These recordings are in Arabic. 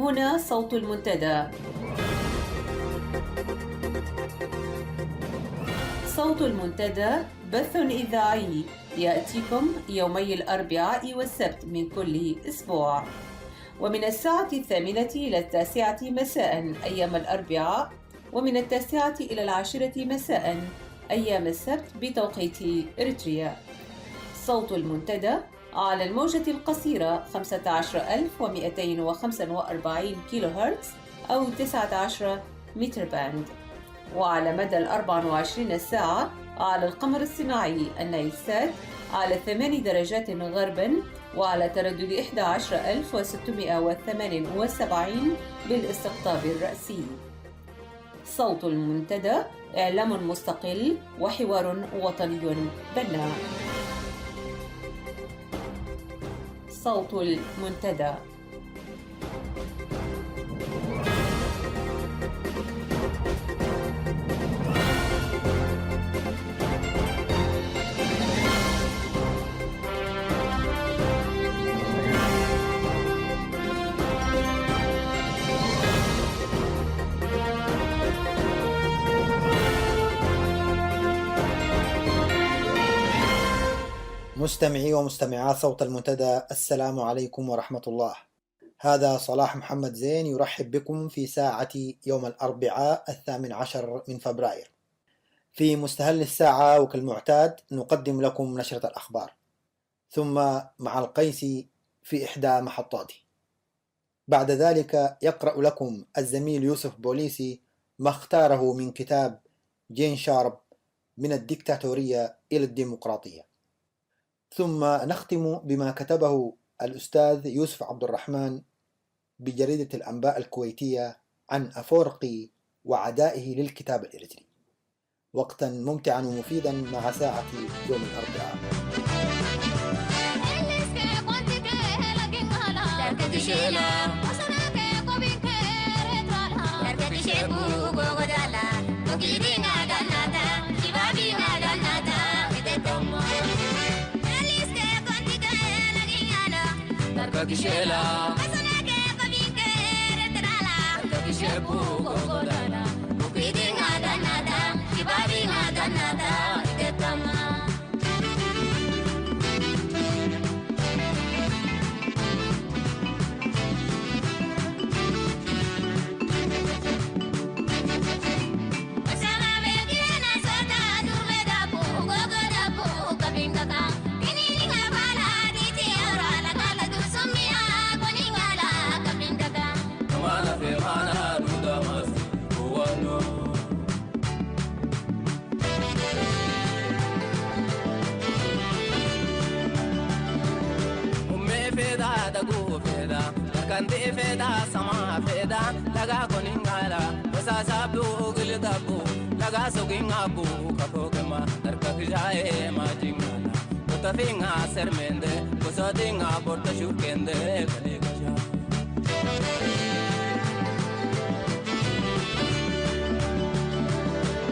هنا صوت المنتدى. صوت المنتدى بث إذاعي يأتيكم يومي الأربعاء والسبت من كل أسبوع، ومن الساعة 8 إلى 9 مساء أيام الأربعاء، ومن 9 إلى 10 مساء أيام السبت بتوقيت إريتريا. صوت المنتدى على الموجة القصيرة 15245 كيلو هرتز أو 19 متر باند، وعلى مدى 24 ساعة على القمر الصناعي النايلسات على 8 درجات غرباً، وعلى تردد 11678 بالاستقطاب الرأسي. صوت المنتدى إعلام مستقل وحوار وطني بناء. صوت المنتدى. مستمعي ومستمعات صوت المنتدى، السلام عليكم ورحمة الله. هذا صلاح محمد زين يرحب بكم في ساعة يوم الأربعاء 18 من فبراير. في مستهل الساعة وكالمعتاد نقدم لكم نشرة الأخبار، ثم مع القيس في إحدى محطاته. بعد ذلك يقرأ لكم الزميل يوسف بوليسي ما اختاره من كتاب جين شارب من الديكتاتورية إلى الديمقراطية. ثم نختم بما كتبه الأستاذ يوسف عبد الرحمن بجريدة الأنباء الكويتية عن أفورقي وعدائه للكتاب الإريتري. وقتا ممتعا ومفيدا مع ساعة يوم الأربعاء. Kishela asana ke kabinke retrala kishebu gogodala mukidi ngada nada kibabi ngada nada tetama asana begina sada durmeda bu gogoda bu kabinka ka ini ngabala di tiara la kala du sumia koningala kabinka ka mana fe mana duda mas buwano umme feda da gu feda kande feda sama feda laga koningala wasa sabdu gilda bu laga soginga bu kapokema darka jae majingala utafinga sermende kusodinga borta shukende kalegasha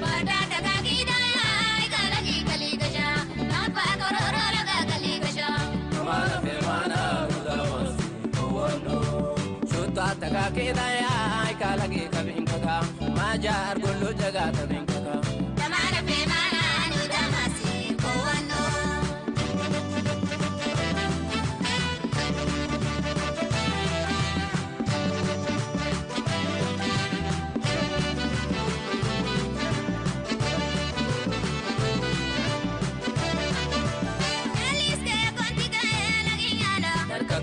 bada daga gidaya ikalagi kalegasha napa kororo laga kalegasha mana fe mana udawas wono shutta daga gidaya ikalagi kabinka majar gullu jaga kabinka mana fe mana udamasi wono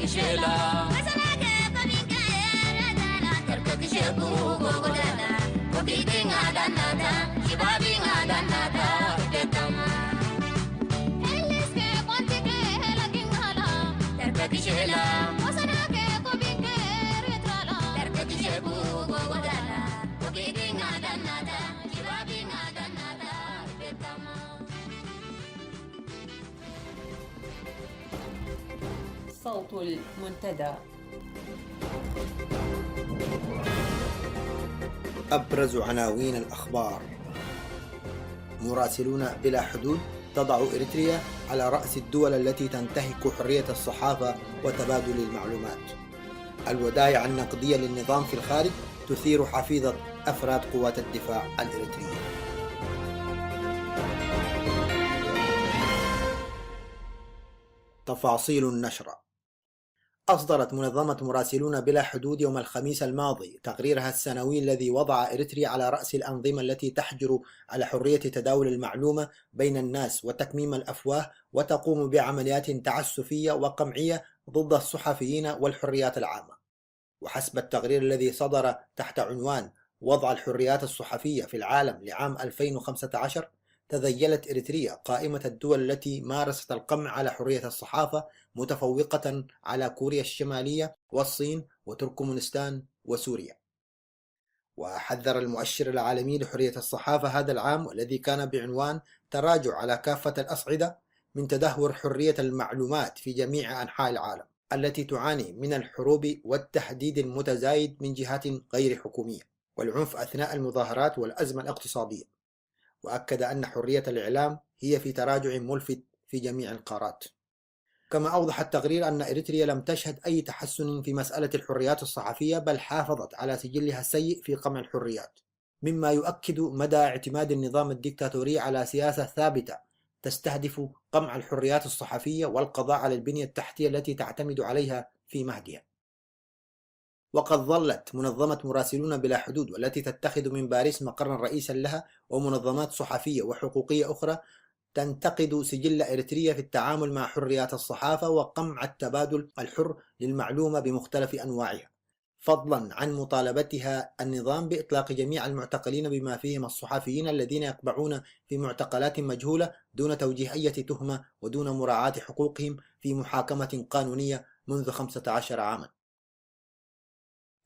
Kishela asana ke kabinke retrala kishebu gogodala mukidi ngada nada kibabi ngada nada tetama eliske kontike lagingala kishela asana ke kabinke retrala kishebu gogodala mukidi ngada nada kibabi ngada nada tetama. صوت المنتدى. أبرز عناوين الأخبار: مراسلون بلا حدود تضع إريتريا على رأس الدول التي تنتهك حرية الصحافة وتبادل المعلومات. الودائع النقدية للنظام في الخارج تثير حفيظة أفراد قوات الدفاع الإريترية. تفاصيل النشرة. أصدرت منظمة مراسلون بلا حدود يوم الخميس الماضي تقريرها السنوي الذي وضع إريتريا على رأس الأنظمة التي تحجر على حرية تداول المعلومة بين الناس وتكميم الأفواه، وتقوم بعمليات تعسفية وقمعية ضد الصحفيين والحريات العامة. وحسب التقرير الذي صدر تحت عنوان وضع الحريات الصحفية في العالم لعام 2015، تذيلت إريتريا قائمة الدول التي مارست القمع على حرية الصحافة، متفوقة على كوريا الشمالية والصين وتركمانستان وسوريا. وحذر المؤشر العالمي لحرية الصحافة هذا العام، والذي كان بعنوان تراجع على كافة الأصعدة، من تدهور حرية المعلومات في جميع أنحاء العالم التي تعاني من الحروب والتهديد المتزايد من جهات غير حكومية والعنف أثناء المظاهرات والأزمة الاقتصادية. وأكد أن حرية الإعلام هي في تراجع ملفت في جميع القارات. كما أوضح التقرير أن إريتريا لم تشهد أي تحسن في مسألة الحريات الصحفية، بل حافظت على سجلها السيء في قمع الحريات، مما يؤكد مدى اعتماد النظام الديكتاتوري على سياسة ثابتة تستهدف قمع الحريات الصحفية والقضاء على البنية التحتية التي تعتمد عليها في مهدها. وقد ظلت منظمة مراسلون بلا حدود، والتي تتخذ من باريس مقرا رئيسا لها، ومنظمات صحفية وحقوقية أخرى، تنتقد سجل إريتريا في التعامل مع حريات الصحافة وقمع التبادل الحر للمعلومة بمختلف أنواعها، فضلا عن مطالبتها النظام بإطلاق جميع المعتقلين بما فيهم الصحفيين الذين يقبعون في معتقلات مجهولة دون توجيه أي تهمة ودون مراعاة حقوقهم في محاكمة قانونية منذ 15 عاما.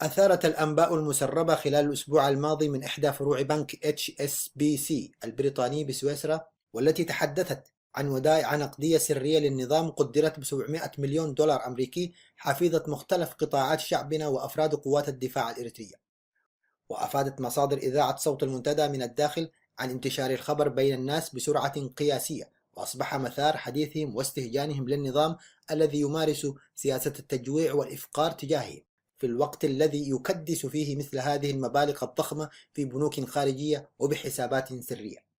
أثارت الأنباء المسربة خلال الأسبوع الماضي من إحدى فروع بنك HSBC البريطاني بسويسرا، والتي تحدثت عن ودائع نقدية سرية للنظام قدرت ب$700 مليون أمريكي، حفيظة مختلف قطاعات شعبنا وأفراد قوات الدفاع الإريترية. وأفادت مصادر إذاعة صوت المنتدى من الداخل عن انتشار الخبر بين الناس بسرعة قياسية، وأصبح مثار حديثهم واستهجانهم للنظام الذي يمارس سياسة التجويع والإفقار تجاههم، في الوقت الذي يكدس فيه مثل هذه المبالغ الضخمة في بنوك خارجية وبحسابات سرية.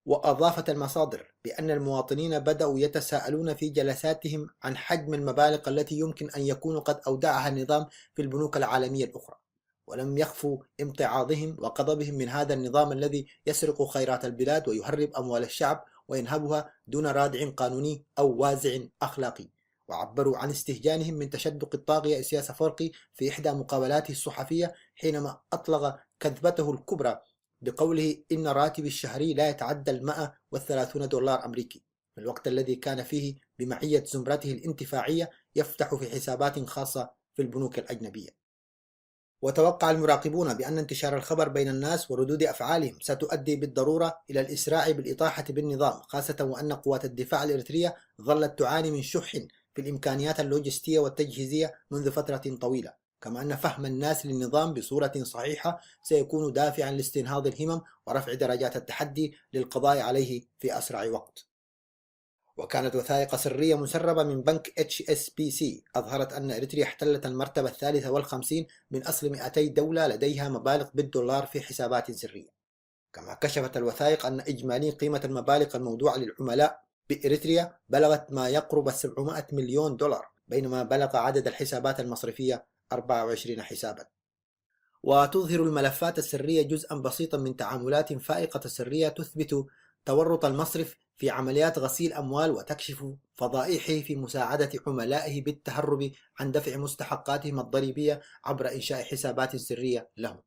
وأضافت المصادر بأن المواطنين بدأوا يتساءلون في جلساتهم عن حجم المبالغ التي يمكن أن يكون قد أودعها النظام في البنوك العالمية الأخرى، ولم يخفوا امتعاضهم وغضبهم من هذا النظام الذي يسرق خيرات البلاد ويهرب أموال الشعب وينهبها دون رادع قانوني أو وازع أخلاقي. وعبروا عن استهجانهم من تشدق الطاغية إسياس أفورقي في إحدى مقابلاته الصحفية، حينما أطلق كذبته الكبرى بقوله إن راتبي الشهري لا يتعدى $130 أمريكي، في الوقت الذي كان فيه بمعية زمرته الانتفاعية يفتح في حسابات خاصة في البنوك الأجنبية. وتوقع المراقبون بأن انتشار الخبر بين الناس وردود أفعالهم ستؤدي بالضرورة إلى الإسراع بالإطاحة بالنظام، خاصة وأن قوات الدفاع الإريترية ظلت تعاني من شح في الإمكانيات اللوجستية والتجهيزية منذ فترة طويلة، كما أن فهم الناس للنظام بصورة صحيحة سيكون دافعا لاستنهاض الهمم ورفع درجات التحدي للقضاء عليه في أسرع وقت. وكانت وثائق سرية مسربة من بنك HSBC أظهرت أن إريتريا احتلت المرتبة 53 من أصل 200 دولة لديها مبالغ بالدولار في حسابات سرية. كما كشفت الوثائق أن إجمالي قيمة المبالغ الموضوعة للعملاء بإريتريا بلغت ما يقرب $700 مليون، بينما بلغ عدد الحسابات المصرفية 24 حسابا. وتظهر الملفات السرية جزءا بسيطا من تعاملات فائقة السرية تثبت تورط المصرف في عمليات غسيل أموال، وتكشف فضائحه في مساعدة عملائه بالتهرب عن دفع مستحقاتهم الضريبية عبر إنشاء حسابات سرية لهم.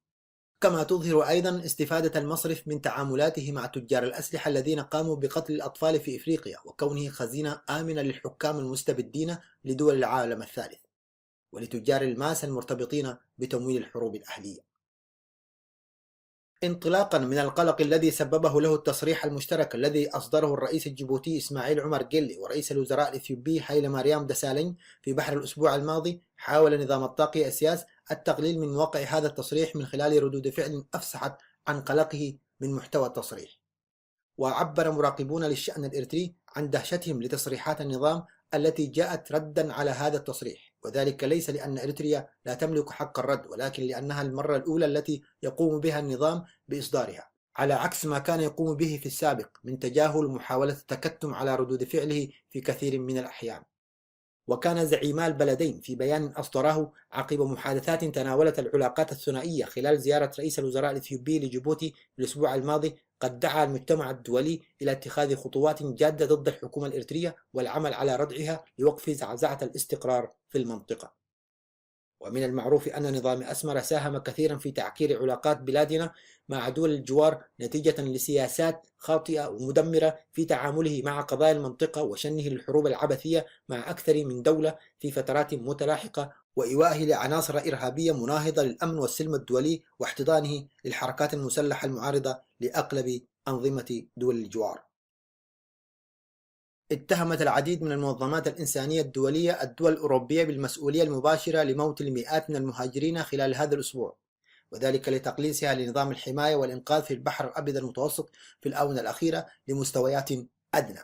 كما تظهر أيضا استفادة المصرف من تعاملاته مع تجار الأسلحة الذين قاموا بقتل الأطفال في إفريقيا، وكونه خزينة آمنة للحكام المستبدين لدول العالم الثالث ولتجار الماس المرتبطين بتمويل الحروب الأهلية. انطلاقا من القلق الذي سببه له التصريح المشترك الذي أصدره الرئيس الجيبوتي إسماعيل عمر جيلي ورئيس الوزراء الإثيوبي هايلي ماريام دسالين في بحر الأسبوع الماضي، حاول نظام الطاقية إسياس التقليل من واقع هذا التصريح من خلال ردود فعل أفسحت عن قلقه من محتوى التصريح. وعبر مراقبون للشأن الإريتري عن دهشتهم لتصريحات النظام التي جاءت ردا على هذا التصريح، وذلك ليس لأن إريتريا لا تملك حق الرد، ولكن لأنها المرة الأولى التي يقوم بها النظام بإصدارها، على عكس ما كان يقوم به في السابق من تجاهل ومحاولة التكتم على ردود فعله في كثير من الأحيان. وكان زعيما البلدين في بيان أصدره عقب محادثات تناولت العلاقات الثنائية خلال زيارة رئيس الوزراء الإثيوبي لجيبوتي الأسبوع الماضي، قد دعا المجتمع الدولي إلى اتخاذ خطوات جادة ضد الحكومة الإريترية والعمل على ردعها لوقف زعزعة الاستقرار في المنطقة. ومن المعروف أن نظام أسمر ساهم كثيرا في تعكير علاقات بلادنا مع دول الجوار نتيجة لسياسات خاطئة ومدمرة في تعامله مع قضايا المنطقة وشنه للحروب العبثية مع أكثر من دولة في فترات متلاحقة، وإيوائه لعناصر إرهابية مناهضة للأمن والسلم الدولي، واحتضانه للحركات المسلحة المعارضة لأغلب أنظمة دول الجوار. اتهمت العديد من المنظمات الإنسانية الدولية الدول الأوروبية بالمسؤولية المباشرة لموت المئات من المهاجرين خلال هذا الأسبوع، وذلك لتقليصها لنظام الحماية والإنقاذ في البحر الأبيض المتوسط في الآونة الأخيرة لمستويات أدنى،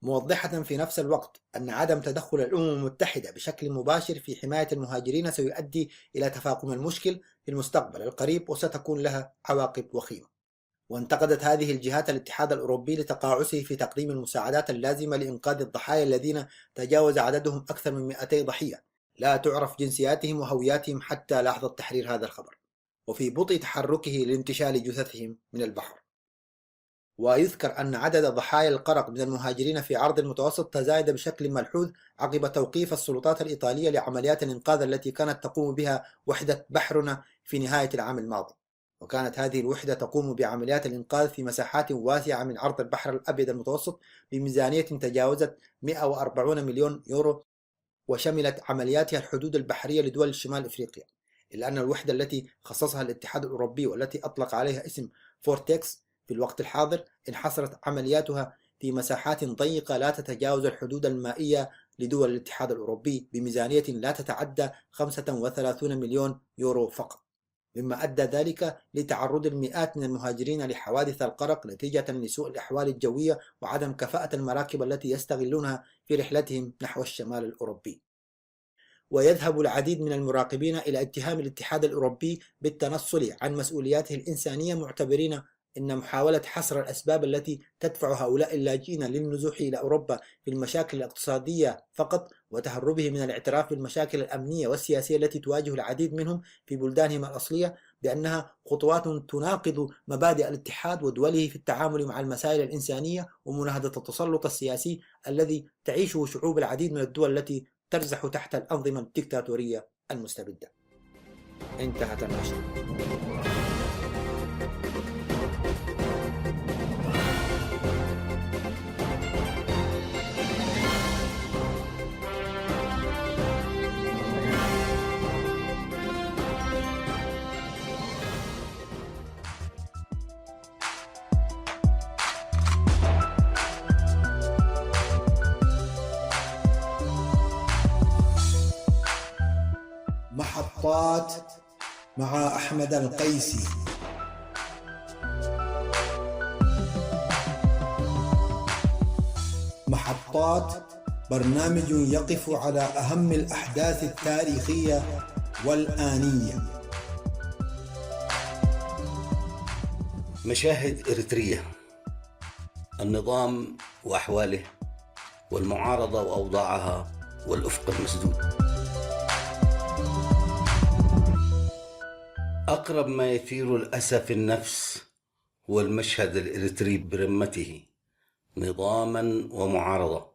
موضحة في نفس الوقت أن عدم تدخل الأمم المتحدة بشكل مباشر في حماية المهاجرين سيؤدي إلى تفاقم المشكل في المستقبل القريب وستكون لها عواقب وخيمة. وانتقدت هذه الجهات الاتحاد الأوروبي لتقاعسه في تقديم المساعدات اللازمة لإنقاذ الضحايا الذين تجاوز عددهم أكثر من 200 ضحية لا تعرف جنسياتهم وهوياتهم حتى لحظة تحرير هذا الخبر، وفي بطء تحركه لانتشال جثثهم من البحر. ويذكر أن عدد ضحايا الغرق من المهاجرين في عرض المتوسط تزايد بشكل ملحوظ عقب توقيف السلطات الإيطالية لعمليات الإنقاذ التي كانت تقوم بها وحدة بحرنا في نهاية العام الماضي، وكانت هذه الوحدة تقوم بعمليات الإنقاذ في مساحات واسعة من عرض البحر الأبيض المتوسط بميزانية تجاوزت 140 مليون يورو، وشملت عملياتها الحدود البحرية لدول شمال إفريقيا، إلا أن الوحدة التي خصصها الاتحاد الأوروبي والتي أطلق عليها اسم فورتكس في الوقت الحاضر انحصرت عملياتها في مساحات ضيقة لا تتجاوز الحدود المائية لدول الاتحاد الأوروبي بميزانية لا تتعدى 35 مليون يورو فقط، مما أدى ذلك لتعرض المئات من المهاجرين لحوادث الغرق نتيجة لسوء الأحوال الجوية وعدم كفاءة المراكب التي يستغلونها في رحلتهم نحو الشمال الأوروبي. ويذهب العديد من المراقبين إلى اتهام الاتحاد الأوروبي بالتنصل عن مسؤولياته الإنسانية، معتبرين إن محاولة حصر الأسباب التي تدفع هؤلاء اللاجئين للنزوح إلى أوروبا في المشاكل الاقتصادية فقط، وتهربه من الاعتراف بالمشاكل الأمنية والسياسية التي تواجه العديد منهم في بلدانهم الأصلية، بأنها خطوات تناقض مبادئ الاتحاد ودوله في التعامل مع المسائل الإنسانية ومناهضة التسلط السياسي الذي تعيشه شعوب العديد من الدول التي ترزح تحت الأنظمة الدكتاتورية المستبدة. انتهت النشرة. محطات مع أحمد القيسي. محطات برنامج يقف على أهم الأحداث التاريخية والآنية. مشاهد إريتريا، النظام وأحواله، والمعارضة وأوضاعها، والأفق المسدود. أقرب ما يثير الأسى في النفس هو المشهد الإريتري برمته نظاما ومعارضة،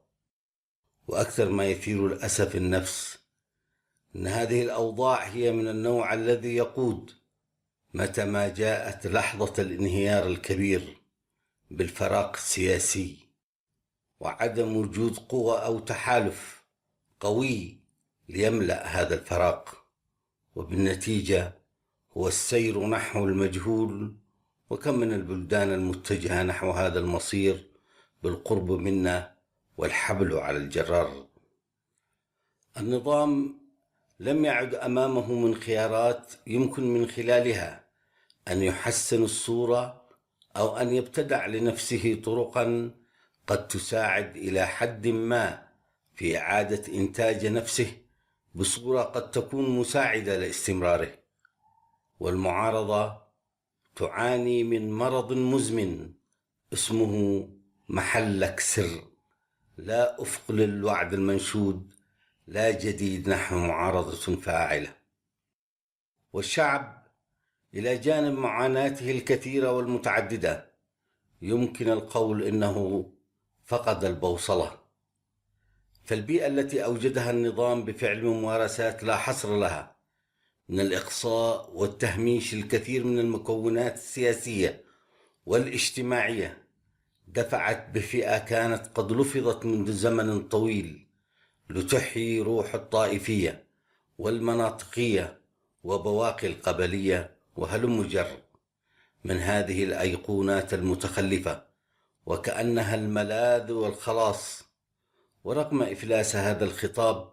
وأكثر ما يثير الأسى في النفس أن هذه الأوضاع هي من النوع الذي يقود متى ما جاءت لحظة الانهيار الكبير بالفراق السياسي وعدم وجود قوة أو تحالف قوي ليملأ هذا الفراق، وبالنتيجة هو السير نحو المجهول. وكم من البلدان المتجهة نحو هذا المصير بالقرب منا والحبل على الجرار. النظام لم يعد أمامه من خيارات يمكن من خلالها أن يحسن الصورة أو أن يبتدع لنفسه طرقا قد تساعد إلى حد ما في إعادة إنتاج نفسه بصورة قد تكون مساعدة لاستمراره. والمعارضة تعاني من مرض مزمن اسمه محلك سر، لا أفق للوعد المنشود، لا جديد نحو معارضة فاعلة. والشعب إلى جانب معاناته الكثيرة والمتعددة يمكن القول إنه فقد البوصلة، فالبيئة التي أوجدها النظام بفعل ممارسات لا حصر لها من الإقصاء والتهميش الكثير من المكونات السياسية والاجتماعية دفعت بفئة كانت قد لفظت منذ زمن طويل لتحيي روح الطائفية والمناطقية وبواقي القبلية وهلم جر من هذه الأيقونات المتخلفة، وكأنها الملاذ والخلاص. ورغم إفلاس هذا الخطاب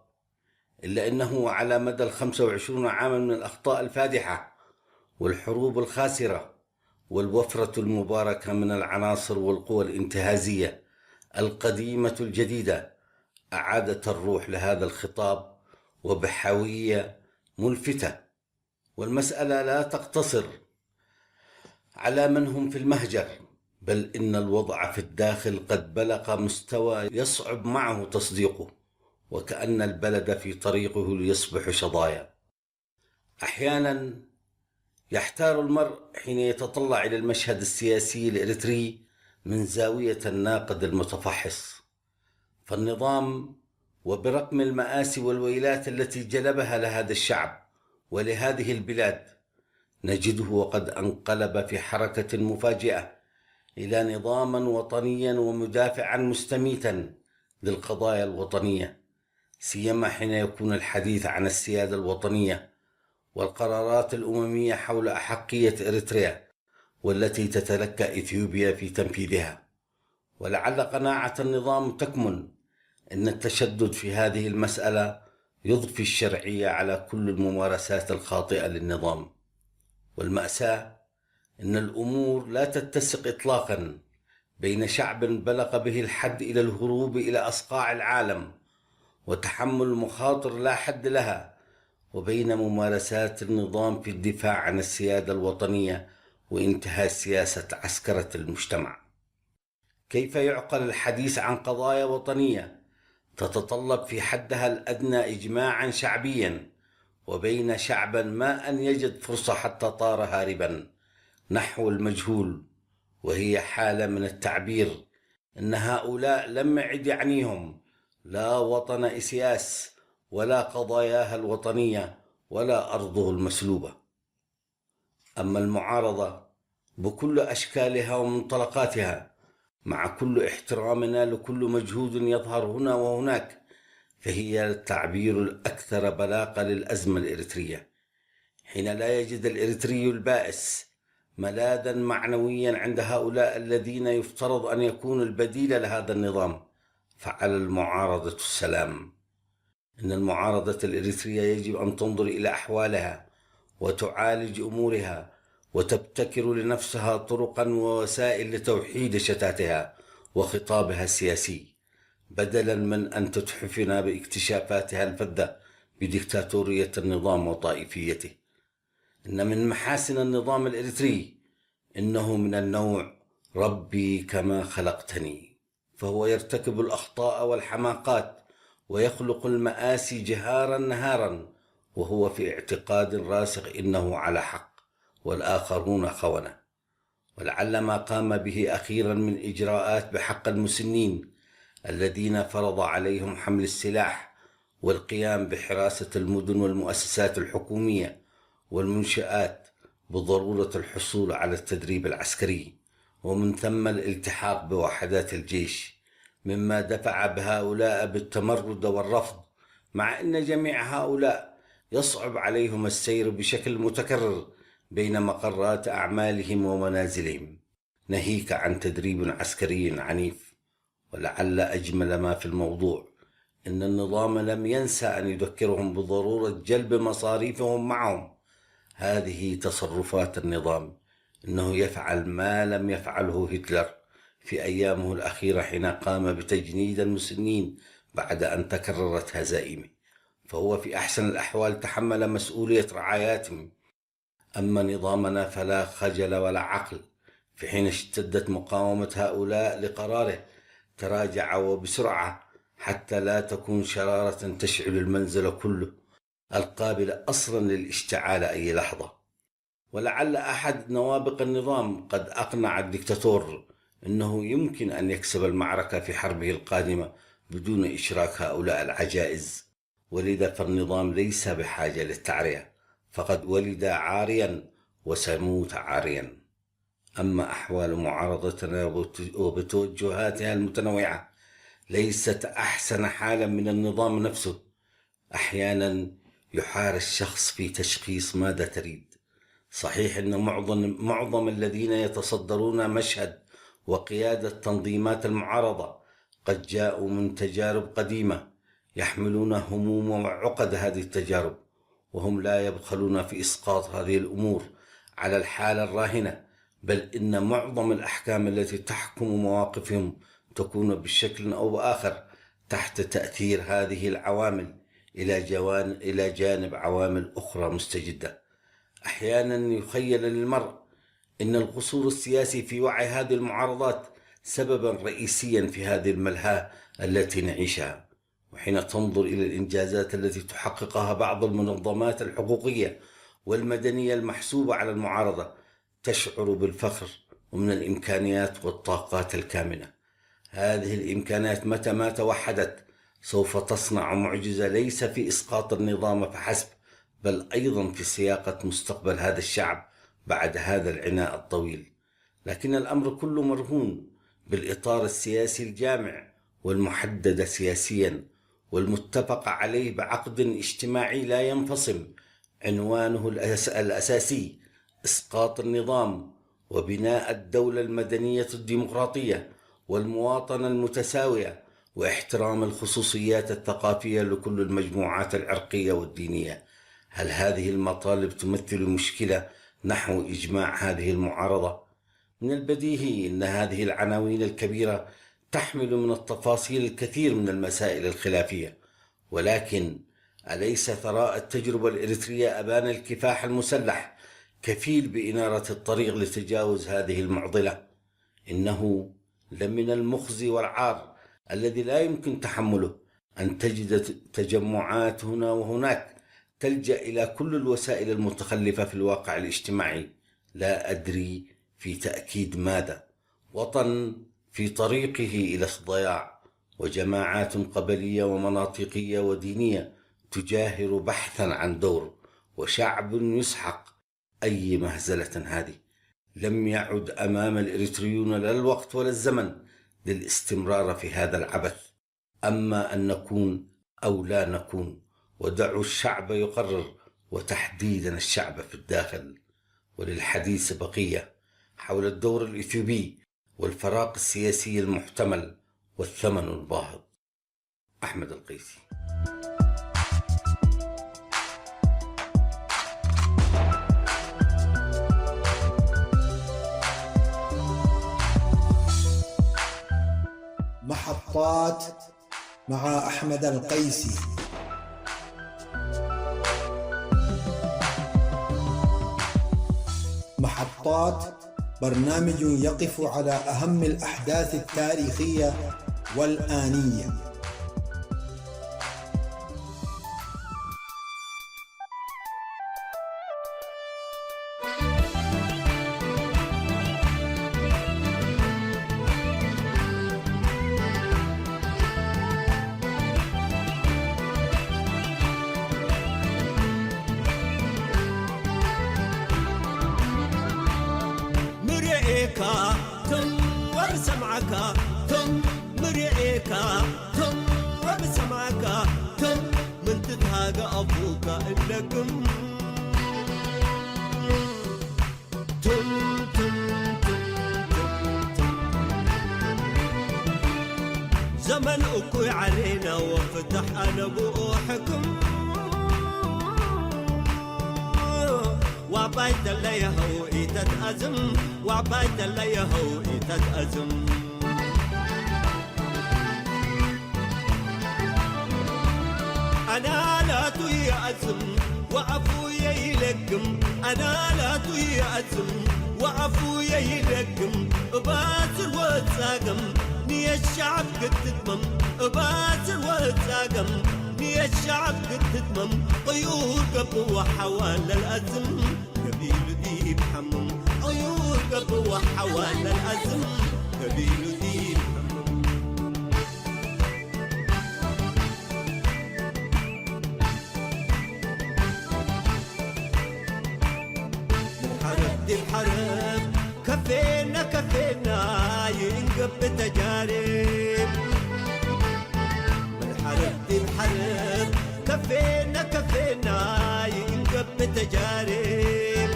إلا أنه على مدى 25 عاما من الأخطاء الفادحة والحروب الخاسرة والوفرة المباركة من العناصر والقوى الانتهازية القديمة الجديدة أعادت الروح لهذا الخطاب وبحوية ملفتة. والمسألة لا تقتصر على من هم في المهجر، بل إن الوضع في الداخل قد بلغ مستوى يصعب معه تصديقه، وكأن البلد في طريقه ليصبح شظايا. أحيانا يحتار المرء حين يتطلع إلى المشهد السياسي الإريتري من زاوية الناقد المتفحص، فالنظام وبرغم المآسي والويلات التي جلبها لهذا الشعب ولهذه البلاد نجده وقد انقلب في حركة مفاجئة إلى نظاما وطنيا ومدافعا مستميتا للقضايا الوطنية، سيما حين يكون الحديث عن السيادة الوطنية والقرارات الأممية حول أحقية إريتريا والتي تتلكأ إثيوبيا في تنفيذها. ولعل قناعة النظام تكمن أن التشدد في هذه المسألة يضفي الشرعية على كل الممارسات الخاطئة للنظام. والمأساة أن الأمور لا تتسق إطلاقا بين شعب بلغ به الحد إلى الهروب إلى أصقاع العالم وتحمل مخاطر لا حد لها، وبين ممارسات النظام في الدفاع عن السيادة الوطنية وانتهاء سياسة عسكرة المجتمع. كيف يعقل الحديث عن قضايا وطنية تتطلب في حدها الأدنى إجماعا شعبيا، وبين شعبا ما أن يجد فرصة حتى طار هاربا نحو المجهول، وهي حالة من التعبير أن هؤلاء لم يعد يعنيهم لا وطن إسياس ولا قضاياها الوطنية ولا أرضه المسلوبة. أما المعارضة بكل أشكالها ومنطلقاتها مع كل احترامنا لكل مجهود يظهر هنا وهناك، فهي التعبير الأكثر بلاغة للأزمة الإريترية، حين لا يجد الإريتري البائس ملاذا معنويا عند هؤلاء الذين يفترض أن يكون البديل لهذا النظام، فعلى المعارضة السلام. إن المعارضة الإريترية يجب أن تنظر إلى أحوالها وتعالج أمورها وتبتكر لنفسها طرقا ووسائل لتوحيد شتاتها وخطابها السياسي، بدلا من أن تتحفنا باكتشافاتها الفذة بديكتاتورية النظام وطائفيته. إن من محاسن النظام الإريتري إنه من النوع ربي كما خلقتني، فهو يرتكب الأخطاء والحماقات ويخلق المآسي جهارا نهارا، وهو في اعتقاد راسخ إنه على حق والآخرون خونة. ولعل ما قام به أخيرا من إجراءات بحق المسنين الذين فرض عليهم حمل السلاح والقيام بحراسة المدن والمؤسسات الحكومية والمنشآت بضرورة الحصول على التدريب العسكري ومن ثم الالتحاق بوحدات الجيش، مما دفع بهؤلاء بالتمرد والرفض، مع أن جميع هؤلاء يصعب عليهم السير بشكل متكرر بين مقرات أعمالهم ومنازلهم، ناهيك عن تدريب عسكري عنيف. ولعل أجمل ما في الموضوع إن النظام لم ينسى أن يذكرهم بضرورة جلب مصاريفهم معهم. هذه تصرفات النظام، إنه يفعل ما لم يفعله هتلر في أيامه الأخيرة حين قام بتجنيد المسنين بعد أن تكررت هزائمه، فهو في أحسن الأحوال تحمل مسؤولية رعاياتهم. أما نظامنا فلا خجل ولا عقل، في حين اشتدت مقاومة هؤلاء لقراره تراجع وبسرعة حتى لا تكون شرارة تشعل المنزل كله، القابل أصلا للاشتعال أي لحظة. ولعل أحد نوابق النظام قد أقنع الدكتاتور أنه يمكن أن يكسب المعركة في حربه القادمة بدون إشراك هؤلاء العجائز، ولذا فالنظام ليس بحاجة للتعرية، فقد ولد عاريا وسيموت عاريا. أما أحوال معارضتنا وبتوجهاتها المتنوعة ليست أحسن حالا من النظام نفسه. أحيانا يحار الشخص في تشخيص ماذا تريد. صحيح أن معظم الذين يتصدرون مشهد وقيادة تنظيمات المعارضة قد جاءوا من تجارب قديمة، يحملون هموم وعقد هذه التجارب، وهم لا يبخلون في إسقاط هذه الأمور على الحالة الراهنة، بل إن معظم الأحكام التي تحكم مواقفهم تكون بشكل أو بآخر تحت تأثير هذه العوامل إلى جانب عوامل أخرى مستجدة. أحيانا يخيل للمرء إن القصور السياسي في وعي هذه المعارضات سببا رئيسيا في هذه الملهى التي نعيشها. وحين تنظر إلى الإنجازات التي تحققها بعض المنظمات الحقوقية والمدنية المحسوبة على المعارضة تشعر بالفخر ومن الإمكانيات والطاقات الكامنة. هذه الإمكانات متى ما توحدت سوف تصنع معجزة، ليس في إسقاط النظام فحسب، بل أيضا في سياقة مستقبل هذا الشعب بعد هذا العناء الطويل. لكن الأمر كله مرهون بالإطار السياسي الجامع والمحدد سياسيا والمتفق عليه بعقد اجتماعي لا ينفصل، عنوانه الأساسي إسقاط النظام وبناء الدولة المدنية الديمقراطية والمواطنة المتساوية واحترام الخصوصيات الثقافية لكل المجموعات العرقية والدينية. هل هذه المطالب تمثل مشكلة نحو إجماع هذه المعارضة؟ من البديهي أن هذه العناوين الكبيرة تحمل من التفاصيل الكثير من المسائل الخلافية، ولكن أليس ثراء التجربة الإريترية أبان الكفاح المسلح كفيل بإنارة الطريق لتجاوز هذه المعضلة؟ إنه لمن المخزي والعار الذي لا يمكن تحمله أن تجد تجمعات هنا وهناك تلجأ إلى كل الوسائل المتخلفة في الواقع الاجتماعي، لا أدري في تأكيد ماذا، وطن في طريقه إلى الضياع، وجماعات قبلية ومناطقية ودينية تجاهر بحثا عن دور، وشعب يسحق. أي مهزلة هذه! لم يعد أمام الإريتريون لا الوقت ولا الزمن للاستمرار في هذا العبث. أما أن نكون أو لا نكون، ودعوا الشعب يقرر، وتحديدا الشعب في الداخل. وللحديث بقية حول الدور الإثيوبي والفراق السياسي المحتمل والثمن الباهظ. أحمد القيسي. محطات مع أحمد القيسي. محطات برنامج يقف على أهم الأحداث التاريخية والآنية. تم وبسمعك، تم مرعيك، تم وبسمعك، تم من تتهاجى أبوك إنكم تم تم زمن أكوي علينا وفتح أنا بوحكم وعبايت اللي يهو تتأزم، وعبايت اللي يهو تتأزم. أنا لا يأزم وعفويا يلقم أنا لا يأزم وعفويا يلقم باسر وتساقم نية الشعب قد تتمم باسر وتساقم نية الشعب قد تتمم طيور قبوة حوالي الأزم قبيل ديب حمم طيور قبوة حوالي الأزم قبيل ديب حمم حرب دي الحرب كفينا كفينا ينقب تجارب الحرب دي الحرب كفينا كفينا ينقب تجارب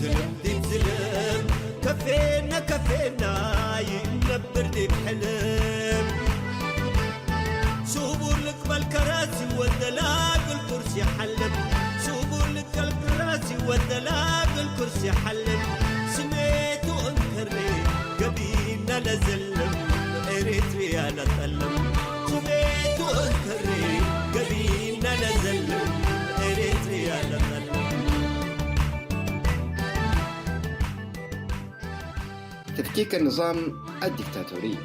زلم دي زلم كفينا كفينا ينبر دي بحلم شوفوا لك بالكراسي والدلاق الكرسي حلم شوفوا لك الكراسي والدلاق الكرسي حلم سميتوا انكري قبيلنا لزلم اريتريا لتلم سميتوا انكري قبيلنا لزلم اريتريا لتلم. تفكيك النظام الدكتاتوري.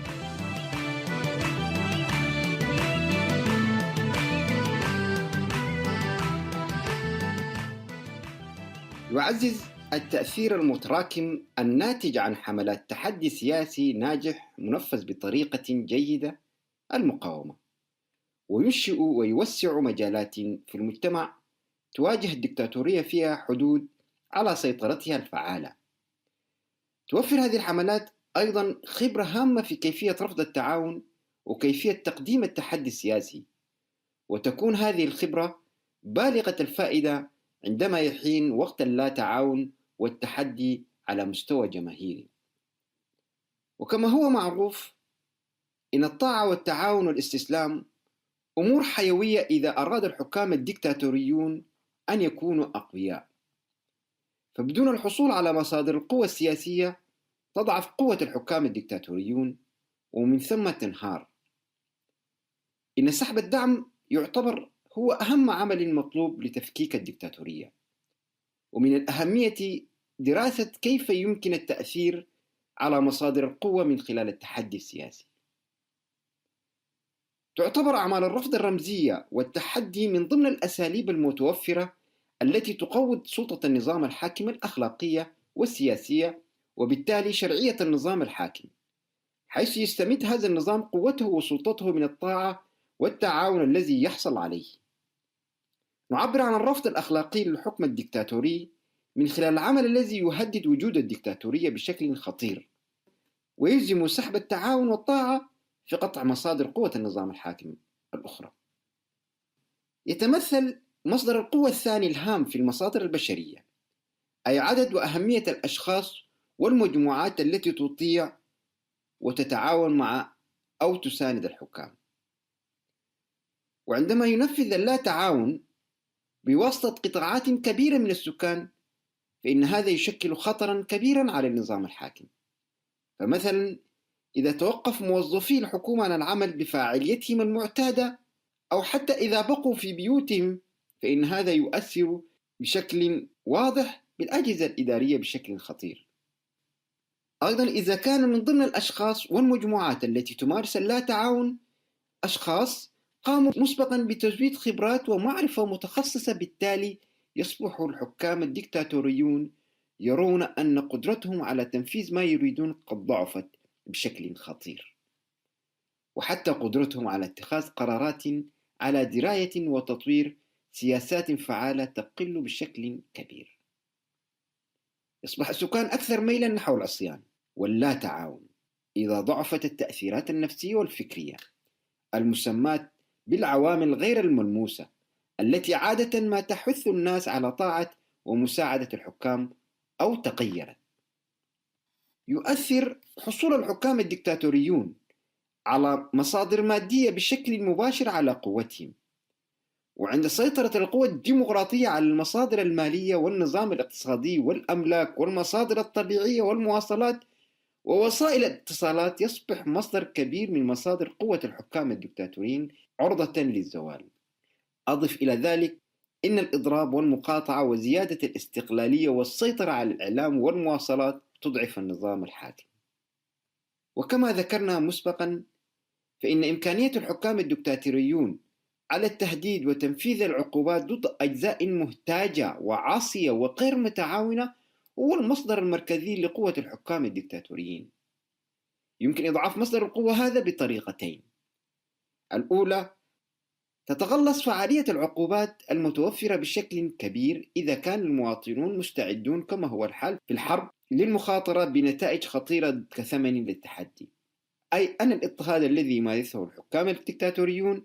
يعزز التأثير المتراكم الناتج عن حملات تحدي سياسي ناجح منفذ بطريقة جيدة المقاومة، وينشئ ويوسع مجالات في المجتمع تواجه الدكتاتورية فيها حدود على سيطرتها الفعالة. توفر هذه الحملات أيضا خبرة هامة في كيفية رفض التعاون وكيفية تقديم التحدي السياسي، وتكون هذه الخبرة بالغة الفائدة عندما يحين وقت اللا تعاون والتحدي على مستوى جماهيري. وكما هو معروف إن الطاعة والتعاون والاستسلام أمور حيوية إذا أراد الحكام الدكتاتوريون أن يكونوا أقوياء، فبدون الحصول على مصادر القوة السياسية تضعف قوة الحكام الدكتاتوريون ومن ثم تنهار. إن سحب الدعم يعتبر هو أهم عمل مطلوب لتفكيك الدكتاتورية، ومن الأهمية دراسة كيف يمكن التأثير على مصادر القوة من خلال التحدي السياسي. تعتبر أعمال الرفض الرمزية والتحدي من ضمن الأساليب المتوفرة التي تقوض سلطة النظام الحاكم الأخلاقية والسياسية، وبالتالي شرعية النظام الحاكم، حيث يستمد هذا النظام قوته وسلطته من الطاعة والتعاون الذي يحصل عليه. نعبر عن الرفض الأخلاقي للحكم الدكتاتوري من خلال العمل الذي يهدد وجود الدكتاتورية بشكل خطير، ويلزم سحب التعاون والطاعة في قطع مصادر قوة النظام الحاكم الأخرى. يتمثل مصدر القوة الثاني الهام في المصادر البشرية، أي عدد وأهمية الأشخاص والمجموعات التي تطيع وتتعاون مع أو تساند الحكام. وعندما ينفذ اللا تعاون بواسطة قطاعات كبيرة من السكان، فإن هذا يشكل خطرا كبيرا على النظام الحاكم. فمثلا إذا توقف موظفي الحكومة عن العمل بفاعليتهم المعتادة، أو حتى إذا بقوا في بيوتهم، فإن هذا يؤثر بشكل واضح بالأجهزة الإدارية بشكل خطير. أيضا إذا كان من ضمن الأشخاص والمجموعات التي تمارس اللا تعاون أشخاص قاموا مسبقا بتزويد خبرات ومعرفة متخصصة، بالتالي يصبح الحكام الدكتاتوريون يرون أن قدرتهم على تنفيذ ما يريدون قد ضعفت بشكل خطير، وحتى قدرتهم على اتخاذ قرارات على دراية وتطوير سياسات فعالة تقل بشكل كبير. يصبح السكان أكثر ميلا نحو العصيان واللا تعاون إذا ضعفت التأثيرات النفسية والفكرية المسماة بالعوامل غير الملموسة، التي عادة ما تحث الناس على طاعة ومساعدة الحكام أو تغيرت. يؤثر حصول الحكام الدكتاتوريون على مصادر مادية بشكل مباشر على قوتهم، وعند سيطرة القوى الديمقراطية على المصادر المالية والنظام الاقتصادي والأملاك والمصادر الطبيعية والمواصلات ووسائل الاتصالات، يصبح مصدر كبير من مصادر قوة الحكام الدكتاتوريين عرضة للزوال. أضف إلى ذلك إن الإضراب والمقاطعة وزيادة الاستقلالية والسيطرة على الإعلام والمواصلات تضعف النظام الحاكم. وكما ذكرنا مسبقا، فإن إمكانية الحكام الدكتاتوريون على التهديد وتنفيذ العقوبات ضد أجزاء مهتاجة وعاصية وغير متعاونة هو المصدر المركزي لقوة الحكام الدكتاتوريين. يمكن إضعاف مصدر القوة هذا بطريقتين: الأولى، تتغلظ فعالية العقوبات المتوفرة بشكل كبير إذا كان المواطنون مستعدون كما هو الحال في الحرب للمخاطرة بنتائج خطيرة كثمن للتحدي، أي أن الاضطهاد الذي يمارسه الحكام الدكتاتوريون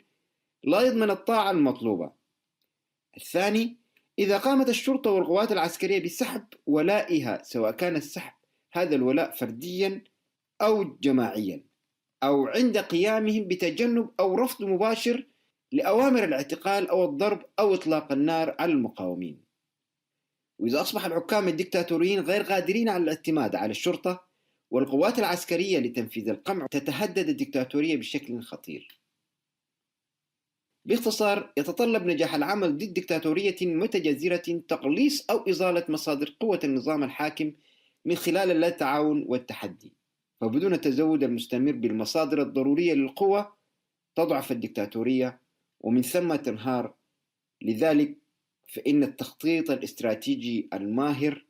لا يضمن الطاعة المطلوبة. الثاني، إذا قامت الشرطة والقوات العسكرية بسحب ولائها، سواء كان السحب هذا الولاء فرديا أو جماعيا، أو عند قيامهم بتجنب أو رفض مباشر لأوامر الاعتقال أو الضرب أو إطلاق النار على المقاومين. وإذا أصبح الحكام الدكتاتوريين غير قادرين على الاعتماد على الشرطة والقوات العسكرية لتنفيذ القمع، تتهدد الدكتاتورية بشكل خطير. باختصار، يتطلب نجاح العمل ضد دكتاتورية متجذرة تقليص أو إزالة مصادر قوة النظام الحاكم من خلال اللا تعاون والتحدي، فبدون التزود المستمر بالمصادر الضرورية للقوة تضعف الدكتاتورية ومن ثم تنهار. لذلك فإن التخطيط الاستراتيجي الماهر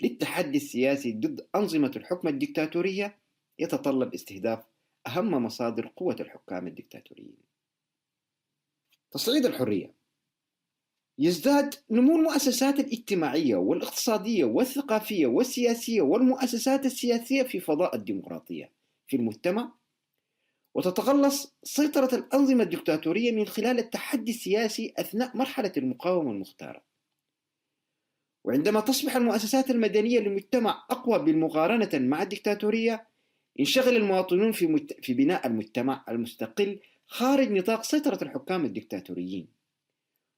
للتحدي السياسي ضد أنظمة الحكم الدكتاتورية يتطلب استهداف أهم مصادر قوة الحكام الدكتاتوريين. تصعيد الحرية. يزداد نمو المؤسسات الاجتماعية والاقتصادية والثقافية والسياسية والمؤسسات السياسية في فضاء الديمقراطية في المجتمع، وتتغلظ سيطرة الأنظمة الدكتاتورية من خلال التحدي السياسي أثناء مرحلة المقاومة المختارة. وعندما تصبح المؤسسات المدنية للمجتمع أقوى بالمقارنة مع الدكتاتورية، ينشغل المواطنون في بناء المجتمع المستقل خارج نطاق سيطرة الحكام الدكتاتوريين،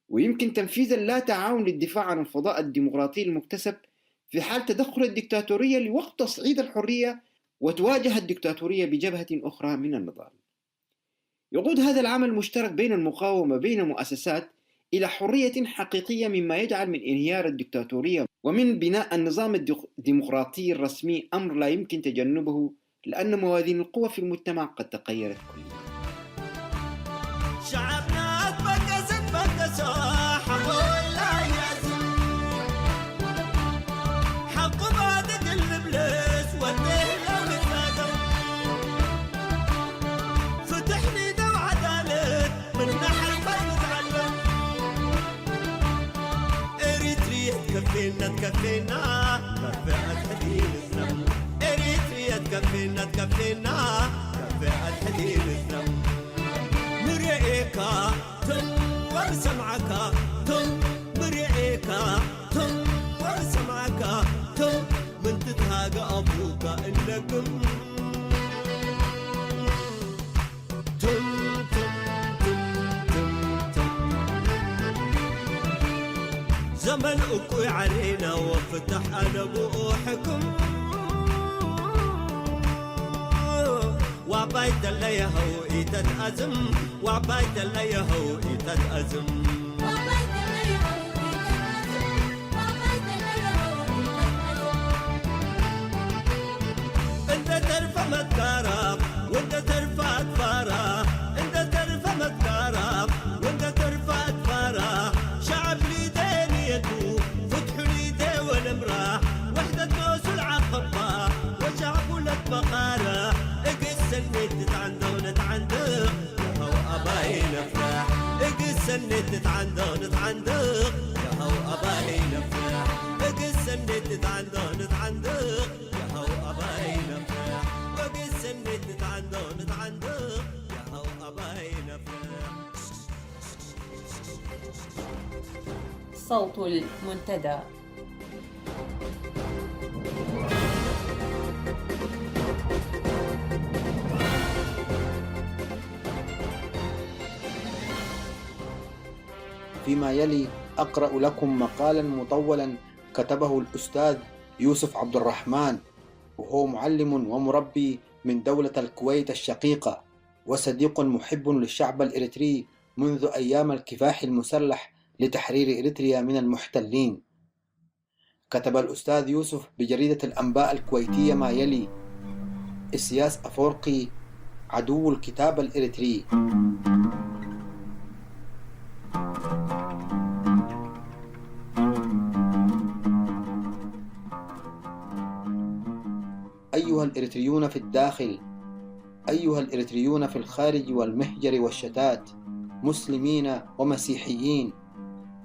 ويمكن تنفيذ اللا تعاون للدفاع عن الفضاء الديمقراطي المكتسب في حال تدخل الدكتاتورية لوقت تصعيد الحرية وتواجه الدكتاتورية بجبهة أخرى من النضال. يقود هذا العمل المشترك بين المقاومة بين المؤسسات إلى حرية حقيقية، مما يجعل من انهيار الدكتاتورية ومن بناء النظام الديمقراطي الرسمي أمر لا يمكن تجنبه، لأن موازين القوى في المجتمع قد تغيرت كليا. شعبنا اتبكس حق ولا يزن، حق بعدك الابليس ودينا وتفادوا، فتحني دو عدالة من نحن بنتعلم، اريتريا تكفينا كفاءة حديثنا، اريتريا تكفينا كفاءة حديثنا، مرئيكا تم وسمعكا تم، مرئيكا تم وسمعكا تم، من تتهاقى أبوك إنكم تم تم تم تم تم. زمن أكوي علينا وفتح أنا بوحكم، وعبايت اللي يهو تتأزم، وعبايت اللي يهو تتأزم، وعبايت اللي يهو تتأزم، وعبايت اللي يهو تتأزم. انت ترفع متقارب وانت ترفع تفارة، انت ترفع متقارب وانت ترفع تفارة، شعب ليدين يدو فتحوا ليدي والمراه، وحدة نوس العقبة وشعب لك بقارة، سنيت تتعندون تعندق يا هو أباي نفرح، اقص سنيت تتعندون تعندق يا هو أباي نفرح، اقص سنيت تتعندون تعندق يا هو أباي نفرح، اقص سنيت تتعندون تعندق يا هو أباي نفرح. صوت المنتدى. فيما يلي أقرأ لكم مقالا مطولا كتبه الأستاذ يوسف عبد الرحمن، وهو معلم ومربي من دولة الكويت الشقيقة، وصديق محب للشعب الإريتري منذ أيام الكفاح المسلح لتحرير إريتريا من المحتلين. كتب الأستاذ يوسف بجريدة الأنباء الكويتية ما يلي: إسياس أفورقي عدو الكتاب الإريتري. أيها الإريتريون في الداخل، أيها الإريتريون في الخارج والمهجر والشتات، مسلمين ومسيحيين،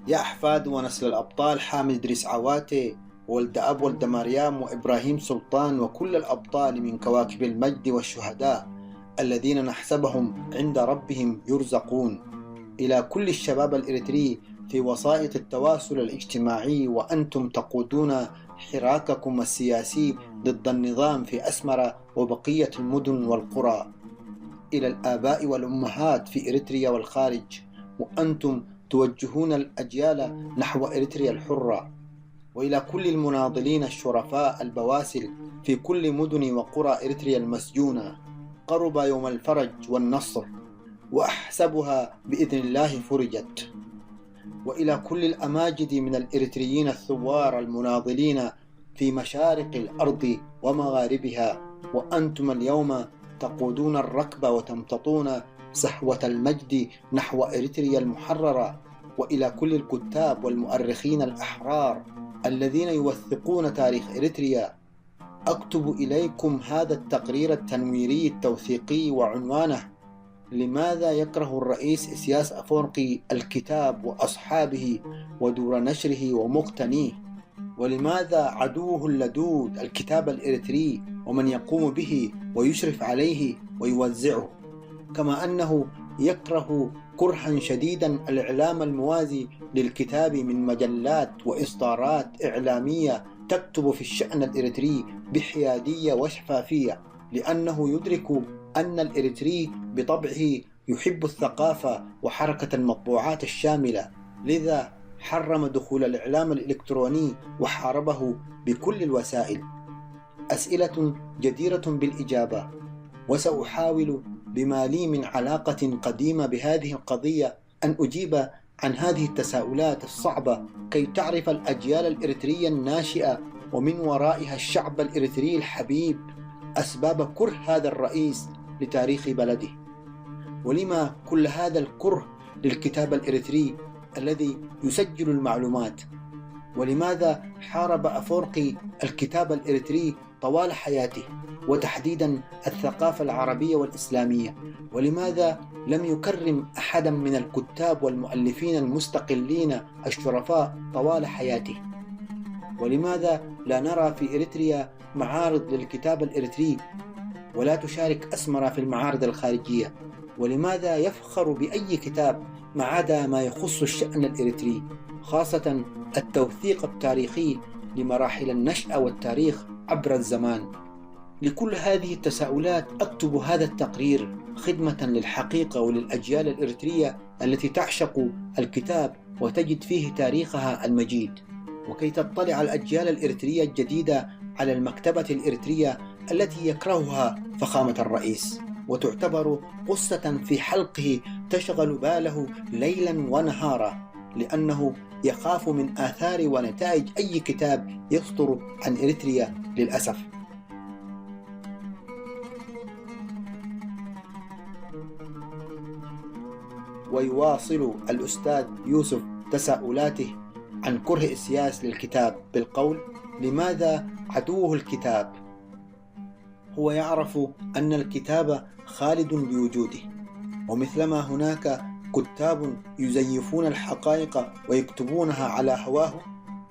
يا أحفاد ونسل الأبطال حامد إدريس عواتي ولد أب ولد مريم وإبراهيم سلطان وكل الأبطال من كواكب المجد والشهداء الذين نحسبهم عند ربهم يرزقون، إلى كل الشباب الإريتري في وسائط التواصل الاجتماعي وأنتم تقودون حراككم السياسي ضد النظام في أسمرة وبقية المدن والقرى، إلى الآباء والأمهات في إريتريا والخارج وأنتم توجهون الأجيال نحو إريتريا الحرة، وإلى كل المناضلين الشرفاء البواسل في كل مدن وقرى إريتريا المسجونة. قرب يوم الفرج والنصر وأحسبها بإذن الله فرجت. وإلى كل الأماجد من الإريتريين الثوار المناضلين في مشارق الأرض ومغاربها، وأنتم اليوم تقودون الركب وتمتطون سحوة المجد نحو إريتريا المحررة. وإلى كل الكتاب والمؤرخين الأحرار الذين يوثقون تاريخ إريتريا، أكتب إليكم هذا التقرير التنويري التوثيقي وعنوانه: لماذا يكره الرئيس إسياس أفورقي الكتاب وأصحابه ودور نشره ومقتنيه؟ ولماذا عدوه اللدود الكتاب الإريتري ومن يقوم به ويشرف عليه ويوزعه؟ كما أنه يكره كرها شديدا الإعلام الموازي للكتاب من مجلات وإصدارات إعلامية تكتب في الشأن الإريتري بحيادية وشفافية، لأنه يدرك أن الإريتري بطبعه يحب الثقافة وحركة المطبوعات الشاملة، لذا حرم دخول الإعلام الإلكتروني وحاربه بكل الوسائل. أسئلة جديرة بالإجابة، وسأحاول بما لي من علاقة قديمة بهذه القضية أن أجيب عن هذه التساؤلات الصعبة كي تعرف الأجيال الإريترية الناشئة ومن ورائها الشعب الإريتري الحبيب أسباب كره هذا الرئيس لتاريخ بلده. ولما كل هذا الكره للكتاب الإريتري الذي يسجل المعلومات؟ ولماذا حارب أفورقي الكتاب الإريتري طوال حياته وتحديدا الثقافة العربية والإسلامية؟ ولماذا لم يكرم أحدا من الكتاب والمؤلفين المستقلين الشرفاء طوال حياته؟ ولماذا لا نرى في إريتريا معارض للكتاب الإريتري ولا تشارك أسمرة في المعارض الخارجية؟ ولماذا يفخر بأي كتاب ما عدا ما يخص الشأن الإريتري، خاصة التوثيق التاريخي لمراحل النشأة والتاريخ عبر الزمان؟ لكل هذه التساؤلات أكتب هذا التقرير خدمة للحقيقة وللأجيال الإريترية التي تعشق الكتاب وتجد فيه تاريخها المجيد، وكي تطلع الأجيال الإريترية الجديدة على المكتبة الإريترية التي يكرهها فخامة الرئيس، وتعتبر قصة في حلقه تشغل باله ليلا ونهارا، لأنه يخاف من آثار ونتائج أي كتاب يصدر عن إريتريا للأسف. ويواصل الأستاذ يوسف تساؤلاته عن كره إسياس للكتاب بالقول: لماذا عدوه الكتاب؟ هو يعرف أن الكتاب خالد بوجوده، ومثلما هناك كتاب يزيفون الحقائق ويكتبونها على هواه،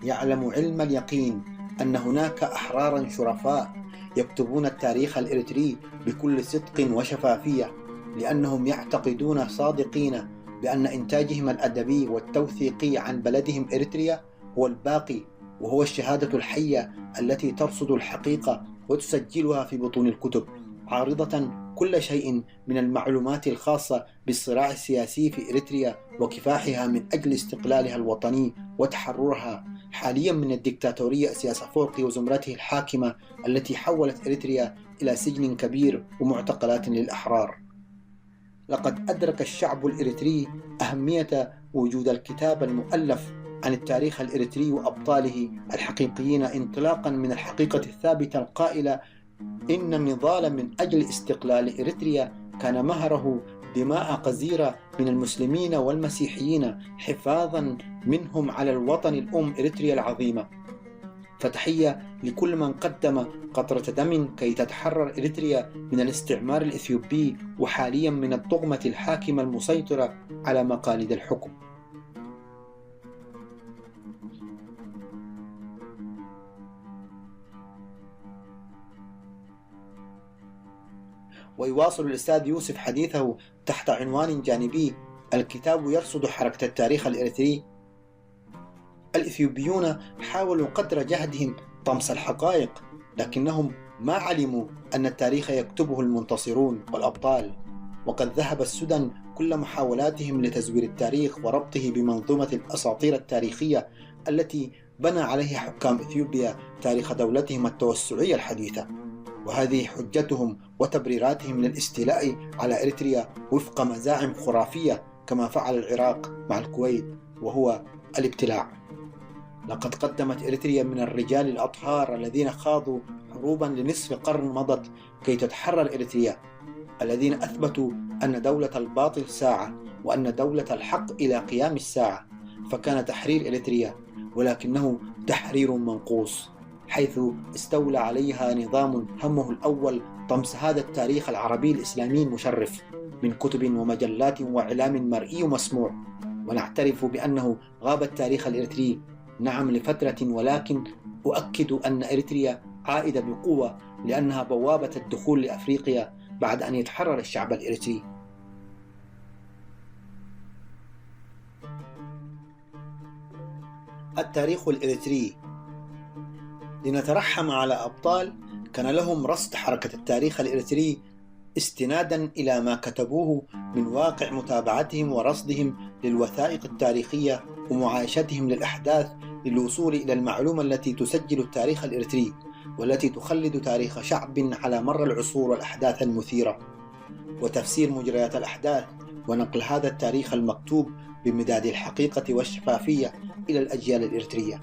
يعلم علم اليقين أن هناك أحرارا شرفاء يكتبون التاريخ الإريتري بكل صدق وشفافية، لأنهم يعتقدون صادقين بأن إنتاجهم الأدبي والتوثيقي عن بلدهم إريتريا هو الباقي، وهو الشهادة الحية التي ترصد الحقيقة وتسجلها في بطون الكتب، عارضة كل شيء من المعلومات الخاصة بالصراع السياسي في إريتريا وكفاحها من أجل استقلالها الوطني وتحررها حاليا من الدكتاتورية إسياس أفورقي وزمرته الحاكمة التي حولت إريتريا إلى سجن كبير ومعتقلات للأحرار. لقد أدرك الشعب الإريتري أهمية وجود الكتاب المؤلف عن التاريخ الإريتري وأبطاله الحقيقيين، انطلاقا من الحقيقة الثابتة القائلة إن النضال من أجل استقلال إريتريا كان مهره دماء غزيرة من المسلمين والمسيحيين حفاظا منهم على الوطن الأم إريتريا العظيمة. فتحية لكل من قدم قطرة دم كي تتحرر إريتريا من الاستعمار الإثيوبي وحاليا من الطغمة الحاكمة المسيطرة على مقاليد الحكم. ويواصل الأستاذ يوسف حديثه تحت عنوان جانبي: الكتاب يرصد حركة التاريخ الإريتري. الإثيوبيون حاولوا قدر جهدهم طمس الحقائق، لكنهم ما علموا أن التاريخ يكتبه المنتصرون والأبطال، وقد ذهب السدى كل محاولاتهم لتزوير التاريخ وربطه بمنظومة الأساطير التاريخية التي بنى عليها حكام إثيوبيا تاريخ دولتهم التوسعية الحديثة. وهذه حجتهم وتبريراتهم للاستيلاء على إريتريا وفق مزاعم خرافية كما فعل العراق مع الكويت، وهو الابتلاع. لقد قدمت إريتريا من الرجال الأطهار الذين خاضوا حروبا لنصف قرن مضت كي تتحرر إريتريا، الذين أثبتوا أن دولة الباطل ساعة وأن دولة الحق إلى قيام الساعة. فكان تحرير إريتريا ولكنه تحرير منقوص، حيث استولى عليها نظام همه الأول طمس هذا التاريخ العربي الإسلامي المشرف من كتب ومجلات وإعلام مرئي ومسموع. ونعترف بأنه غاب التاريخ الإريتري، نعم لفترة، ولكن أؤكد أن إريتريا عائدة بقوة لأنها بوابة الدخول لأفريقيا بعد أن يتحرر الشعب الإريتري. التاريخ الإريتري. لنترحم على أبطال كان لهم رصد حركة التاريخ الإريتري استنادا إلى ما كتبوه من واقع متابعتهم ورصدهم للوثائق التاريخية ومعايشتهم للأحداث للوصول إلى المعلومة التي تسجل التاريخ الإريتري والتي تخلد تاريخ شعب على مر العصور والأحداث المثيرة، وتفسير مجريات الأحداث ونقل هذا التاريخ المكتوب بمداد الحقيقة والشفافية إلى الأجيال الإريترية.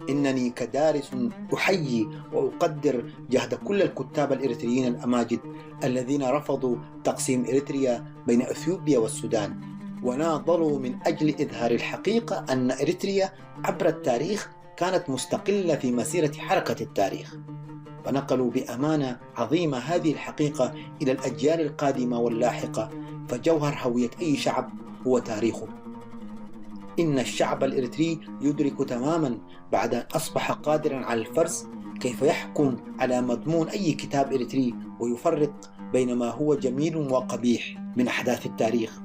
إنني كدارس أحيي وأقدر جهد كل الكتاب الإريتريين الأماجد الذين رفضوا تقسيم إريتريا بين إثيوبيا والسودان، وناضلوا من أجل إظهار الحقيقة أن إريتريا عبر التاريخ كانت مستقلة في مسيرة حركة التاريخ، ونقلوا بأمانة عظيمة هذه الحقيقة إلى الأجيال القادمة واللاحقة. فجوهر هوية أي شعب هو تاريخه. إن الشعب الإريتري يدرك تماما بعد أن أصبح قادرا على الفرز كيف يحكم على مضمون أي كتاب إريتري ويفرق بين ما هو جميل وقبيح من أحداث التاريخ،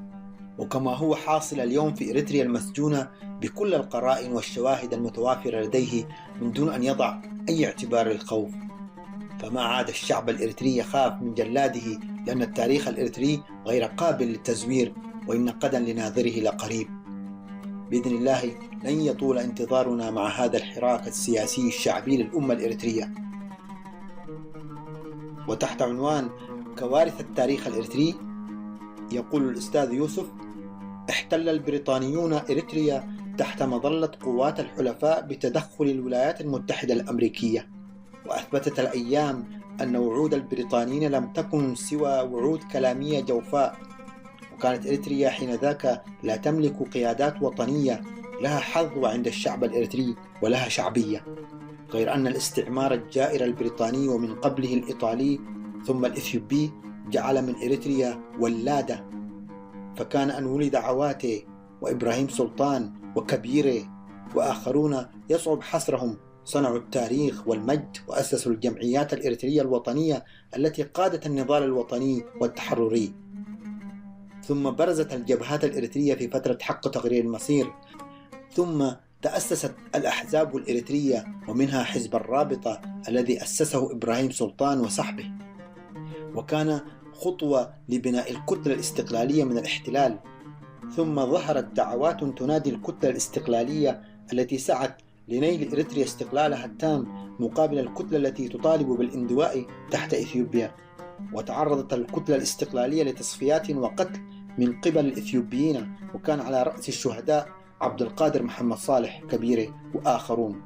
وكما هو حاصل اليوم في إريتريا المسجونة بكل القرائن والشواهد المتوافرة لديه من دون أن يضع أي اعتبار للخوف. فما عاد الشعب الإريتري يخاف من جلاده، لأن التاريخ الإريتري غير قابل للتزوير، وإن قدا لناظره لقريب. بإذن الله لن يطول انتظارنا مع هذا الحراك السياسي الشعبي للأمة الإريترية. وتحت عنوان كوارث التاريخ الإريتري يقول الأستاذ يوسف: احتل البريطانيون إريتريا تحت مظلة قوات الحلفاء بتدخل الولايات المتحدة الأمريكية، وأثبتت الأيام أن وعود البريطانيين لم تكن سوى وعود كلامية جوفاء. وكانت إريتريا حينذاك لا تملك قيادات وطنية لها حظوة عند الشعب الإريتري ولها شعبية، غير أن الاستعمار الجائر البريطاني ومن قبله الإيطالي ثم الإثيوبي جعل من إريتريا ولادة. فكان أن ولد عواتي وإبراهيم سلطان وكبيري وآخرون يصعب حصرهم صنعوا التاريخ والمجد وأسسوا الجمعيات الإريترية الوطنية التي قادت النضال الوطني والتحرري. ثم برزت الجبهات الإريترية في فترة حق تغيير المصير، ثم تأسست الأحزاب الإريترية ومنها حزب الرابطة الذي أسسه إبراهيم سلطان وصحبه، وكان خطوة لبناء الكتلة الاستقلالية من الاحتلال. ثم ظهرت دعوات تنادي الكتلة الاستقلالية التي سعت لنيل إريتريا استقلالها التام مقابل الكتلة التي تطالب بالانضواء تحت إثيوبيا. وتعرضت الكتلة الاستقلالية لتصفيات وقتل من قبل الإثيوبيين، وكان على رأس الشهداء عبد القادر محمد صالح كبيرة وآخرون.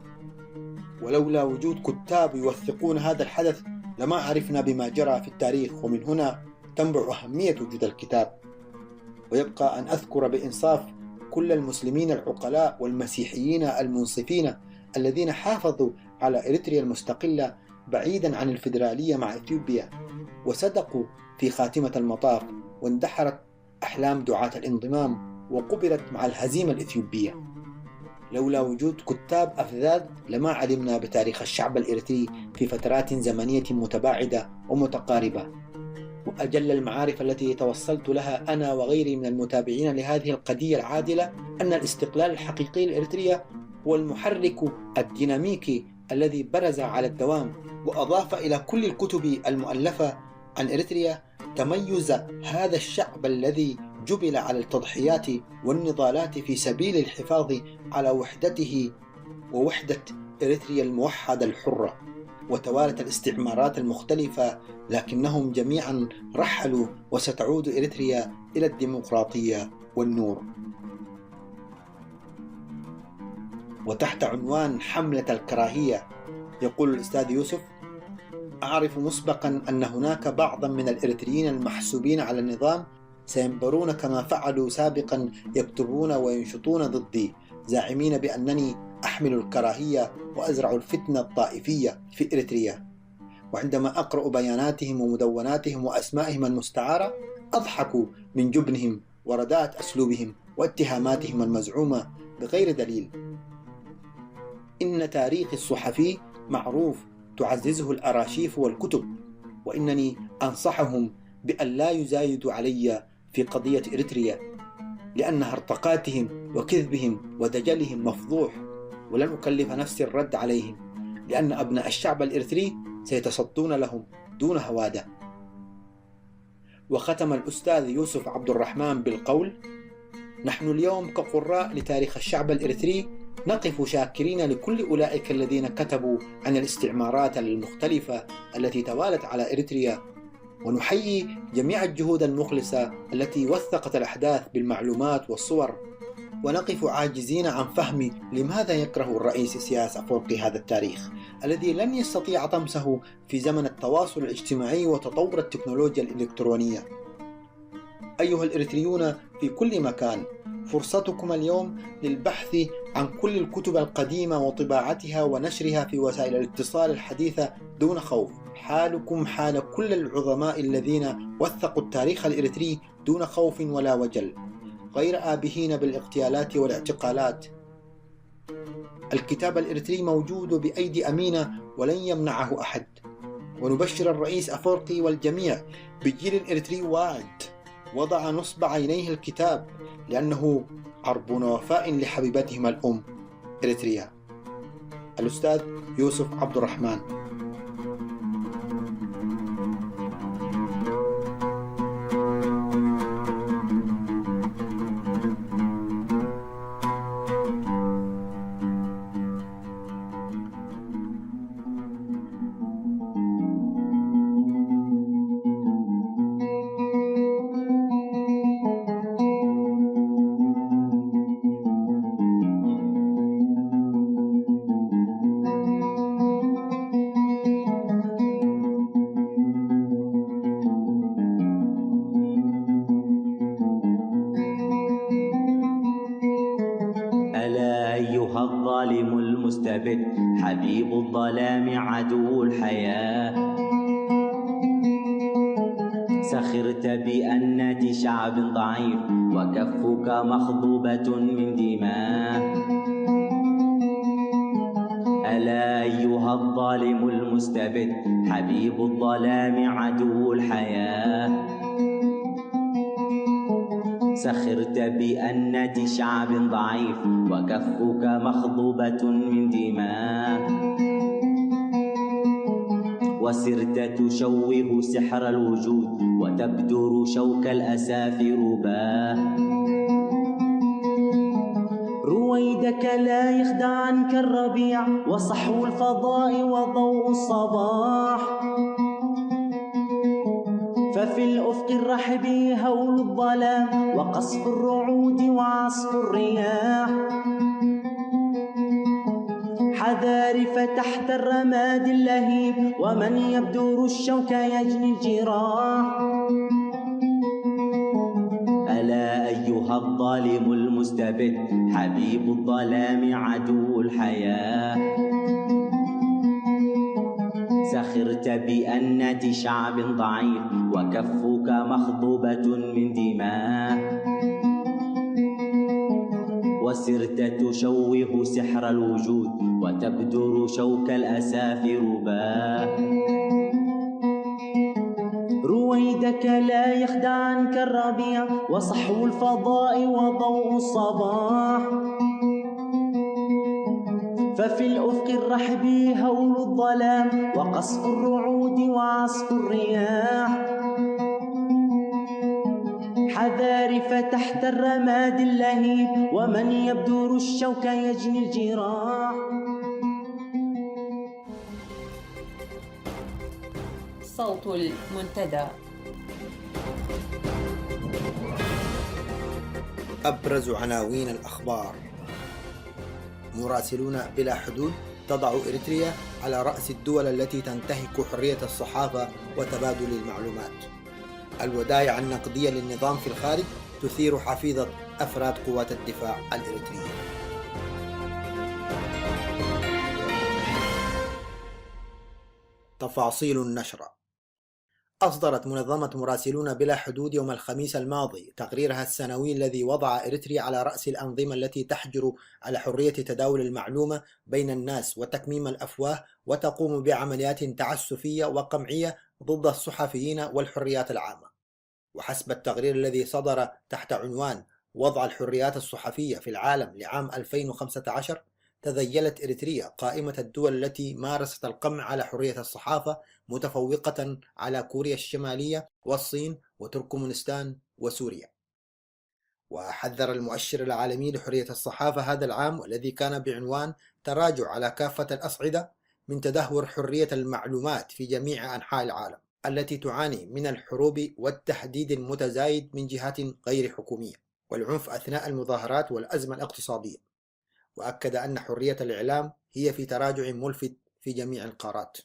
ولولا وجود كتاب يوثقون هذا الحدث لما عرفنا بما جرى في التاريخ، ومن هنا تنبع أهمية وجود الكتاب. ويبقى أن أذكر بإنصاف كل المسلمين العقلاء والمسيحيين المنصفين الذين حافظوا على إريتريا المستقلة بعيدا عن الفيدرالية مع إثيوبيا، وصدقوا في خاتمة المطاف، واندحرت أحلام دعاة الانضمام وقبلت مع الهزيمة الإثيوبية. لولا وجود كتاب أفذاذ لما علمنا بتاريخ الشعب الإريتري في فترات زمنية متباعدة ومتقاربة. وأجل المعارف التي توصلت لها أنا وغيري من المتابعين لهذه القضية العادلة أن الاستقلال الحقيقي لإريتريا هو المحرك الديناميكي الذي برز على الدوام، وأضاف إلى كل الكتب المؤلفة عن إريتريا تميز هذا الشعب الذي جبل على التضحيات والنضالات في سبيل الحفاظ على وحدته ووحدة إريتريا الموحدة الحرة. وتوالت الاستعمارات المختلفة لكنهم جميعا رحلوا، وستعود إريتريا إلى الديمقراطية والنور. وتحت عنوان حملة الكراهية يقول الأستاذ يوسف: أعرف مسبقا أن هناك بعضا من الإريتريين المحسوبين على النظام سينبرون كما فعلوا سابقا، يكتبون وينشطون ضدي زاعمين بأنني أحمل الكراهية وأزرع الفتنة الطائفية في إريتريا. وعندما أقرأ بياناتهم ومدوناتهم وأسمائهم المستعارة أضحك من جبنهم ورداءة أسلوبهم واتهاماتهم المزعومة بغير دليل. إن تاريخ الصحفي معروف تعززه الأراشيف والكتب، وإنني أنصحهم بأن لا يزايدوا علي في قضية إريتريا، لأن هرطقاتهم وكذبهم ودجلهم مفضوح، ولن أكلف نفسي الرد عليهم، لأن أبناء الشعب الإريتري سيتصدون لهم دون هوادة. وختم الأستاذ يوسف عبد الرحمن بالقول: نحن اليوم كقراء لتاريخ الشعب الإريتري نقف شاكرين لكل أولئك الذين كتبوا عن الاستعمارات المختلفة التي توالت على إريتريا، ونحيي جميع الجهود المخلصة التي وثقت الأحداث بالمعلومات والصور، ونقف عاجزين عن فهم لماذا يكره الرئيس إسياس أفورقي هذا التاريخ الذي لن يستطيع طمسه في زمن التواصل الاجتماعي وتطور التكنولوجيا الإلكترونية. أيها الإريتريون في كل مكان، فرصتكم اليوم للبحث عن كل الكتب القديمة وطباعتها ونشرها في وسائل الاتصال الحديثة دون خوف. حالكم حال كل العظماء الذين وثقوا التاريخ الإريتري دون خوف ولا وجل، غير آبهين بالاغتيالات والاعتقالات. الكتاب الإريتري موجود بأيدي أمينة ولن يمنعه أحد، ونبشر الرئيس أفورقي والجميع بجيل إريتري واعد وضع نصب عينيه الكتاب، لأنه عربون وفاء لحبيبتهم الأم إريتريا. الأستاذ يوسف عبد الرحمن. الظالم المستبد حبيب الظلام عدو الحياة. سخرت بأنة شعب ضعيف وكفك مخضوبة من دماء. ألا أيها الظالم المستبد حبيب الظلام عدو الحياة. سخرت بأنة شعب ضعيف وكفك مخضوبة من دماء. وسرت تشوه سحر الوجود وتبدر شوك الأساف رباه. رويدك لا يخدع عنك الربيع وصحو الفضاء وضوء الصباح. ففي الأفق الرحب هول الظلام وقصف الرعود وعصف الرياح حذار فتحت الرماد اللهيب ومن يبدر الشوك يجني الجراح ألا أيها الظالم المستبد حبيب الظلام عدو الحياة سخرت بأنة شعب ضعيف وكفك مخضوبة من دماء وسرت تشوه سحر الوجود وتبدر شوك الأساف رباه رويدك لا يخدعنك الربيع وصحو الفضاء وضوء الصباح ففي الأفق الرحب هول الظلام وقصف الرعود وعصف الرياح حذار فتحت الرماد اللهيب ومن يبدر الشوك يجني الجراح صوت المنتدى. أبرز عناوين الأخبار: مراسلون بلا حدود تضع إريتريا على رأس الدول التي تنتهك حرية الصحافة وتبادل المعلومات. الودائع النقدية للنظام في الخارج تثير حفيظة أفراد قوات الدفاع الإريترية. تفاصيل النشرة: أصدرت منظمة مراسلون بلا حدود يوم الخميس الماضي تقريرها السنوي الذي وضع إريتريا على رأس الأنظمة التي تحجر على حرية تداول المعلومة بين الناس وتكميم الأفواه وتقوم بعمليات تعسفية وقمعية ضد الصحفيين والحريات العامة. وحسب التقرير الذي صدر تحت عنوان وضع الحريات الصحفية في العالم لعام 2015، تذيلت إريتريا قائمة الدول التي مارست القمع على حرية الصحافة، متفوقة على كوريا الشمالية والصين وتركمانستان وسوريا. وحذر المؤشر العالمي لحرية الصحافة هذا العام، والذي كان بعنوان تراجع على كافة الأصعدة، من تدهور حرية المعلومات في جميع أنحاء العالم التي تعاني من الحروب والتهديد المتزايد من جهات غير حكومية والعنف أثناء المظاهرات والأزمة الاقتصادية. وأكد أن حرية الإعلام هي في تراجع ملفت في جميع القارات.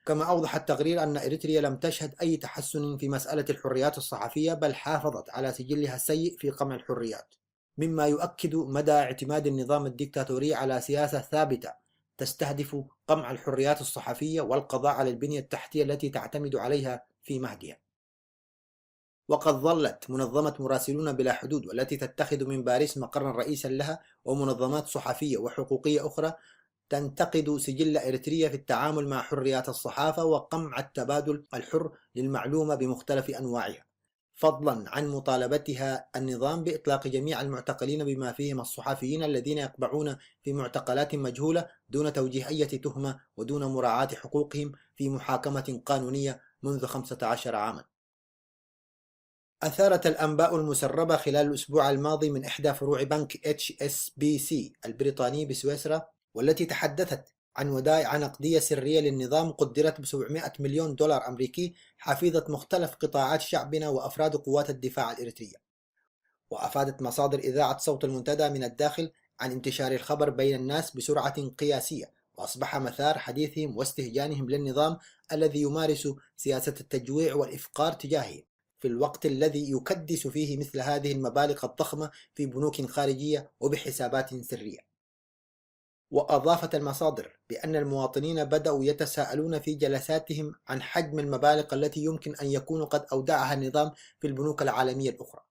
كما أوضح التقرير أن إريتريا لم تشهد أي تحسن في مسألة الحريات الصحفية، بل حافظت على سجلها السيء في قمع الحريات، مما يؤكد مدى اعتماد النظام الديكتاتوري على سياسة ثابتة تستهدف قمع الحريات الصحفية والقضاء على البنية التحتية التي تعتمد عليها في مهدها. وقد ظلت منظمة مراسلون بلا حدود، والتي تتخذ من باريس مقرا رئيسا لها، ومنظمات صحفية وحقوقية أخرى تنتقد سجل إريتريا في التعامل مع حريات الصحافة وقمع التبادل الحر للمعلومة بمختلف أنواعها، فضلا عن مطالبتها النظام بإطلاق جميع المعتقلين بما فيهم الصحفيين الذين يقبعون في معتقلات مجهولة دون توجيه أي تهمة ودون مراعاة حقوقهم في محاكمة قانونية منذ 15 عاما. أثارت الأنباء المسربة خلال الأسبوع الماضي من إحدى فروع بنك HSBC البريطاني بسويسرا، والتي تحدثت عن ودائع نقدية سرية للنظام قدرت ب$700 مليون أمريكي، حفيظة مختلف قطاعات شعبنا وأفراد قوات الدفاع الإريترية. وأفادت مصادر إذاعة صوت المنتدى من الداخل عن انتشار الخبر بين الناس بسرعة قياسية، وأصبح مثار حديثهم واستهجانهم للنظام الذي يمارس سياسة التجويع والإفقار تجاههم، في الوقت الذي يكدس فيه مثل هذه المبالغ الضخمة في بنوك خارجية وبحسابات سرية. وأضافت المصادر بأن المواطنين بدأوا يتساءلون في جلساتهم عن حجم المبالغ التي يمكن أن يكون قد أودعها النظام في البنوك العالمية الأخرى،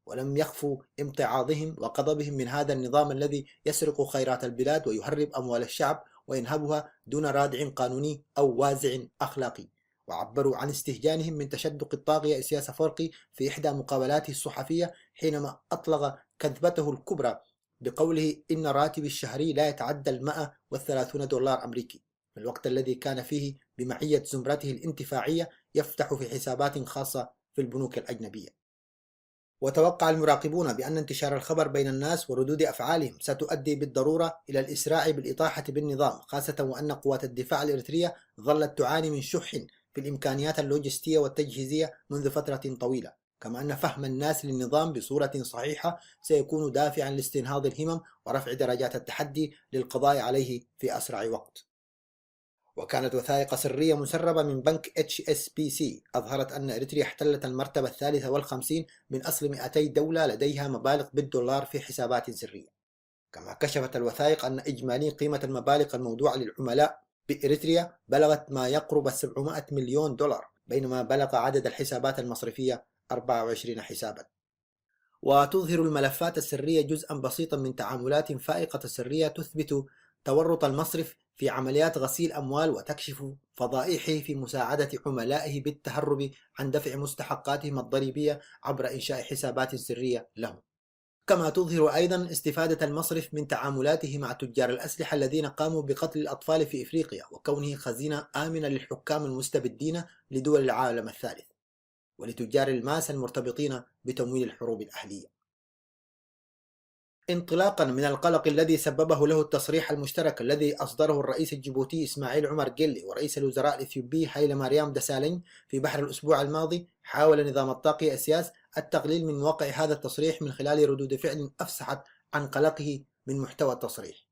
ولم يخفوا امتعاضهم وغضبهم من هذا النظام الذي يسرق خيرات البلاد ويهرب أموال الشعب وينهبها دون رادع قانوني أو وازع أخلاقي. وعبروا عن استهجانهم من تشدق الطاغية إسياس أفورقي في إحدى مقابلاته الصحفية حينما أطلق كذبته الكبرى بقوله إن راتبي الشهري لا يتعدى $130 أمريكي، في الوقت الذي كان فيه بمعية زمرته الانتفاعية يفتح في حسابات خاصة في البنوك الأجنبية. وتوقع المراقبون بأن انتشار الخبر بين الناس وردود أفعالهم ستؤدي بالضرورة إلى الإسراع بالإطاحة بالنظام، خاصة وأن قوات الدفاع الإريترية ظلت تعاني من شح في الإمكانيات اللوجستية والتجهيزية منذ فترة طويلة، كما أن فهم الناس للنظام بصورة صحيحة سيكون دافعا لاستنهاض الهمم ورفع درجات التحدي للقضاء عليه في أسرع وقت. وكانت وثائق سرية مسربة من بنك HSBC أظهرت أن إريتريا احتلت المرتبة 53 من أصل 200 دولة لديها مبالغ بالدولار في حسابات سرية. كما كشفت الوثائق أن إجمالي قيمة المبالغ المودوعة للعملاء بإريتريا بلغت ما يقرب 700 مليون دولار، بينما بلغ عدد الحسابات المصرفية 24 حسابا. وتظهر الملفات السرية جزءا بسيطا من تعاملات فائقة سرية تثبت تورط المصرف في عمليات غسيل أموال، وتكشف فضائحه في مساعدة عملائه بالتهرب عن دفع مستحقاتهم الضريبية عبر إنشاء حسابات سرية لهم. كما تظهر أيضا استفادة المصرف من تعاملاته مع تجار الأسلحة الذين قاموا بقتل الأطفال في إفريقيا، وكونه خزينة آمنة للحكام المستبدين لدول العالم الثالث ولتجار الماس المرتبطين بتمويل الحروب الأهلية. انطلاقا من القلق الذي سببه له التصريح المشترك الذي أصدره الرئيس الجيبوتي إسماعيل عمر جيلي ورئيس الوزراء الإثيوبي هايلي ماريام دسالين في بحر الأسبوع الماضي، حاول نظام الطاقية السياسي التقليل من واقع هذا التصريح من خلال ردود فعل أفسحت عن قلقه من محتوى التصريح.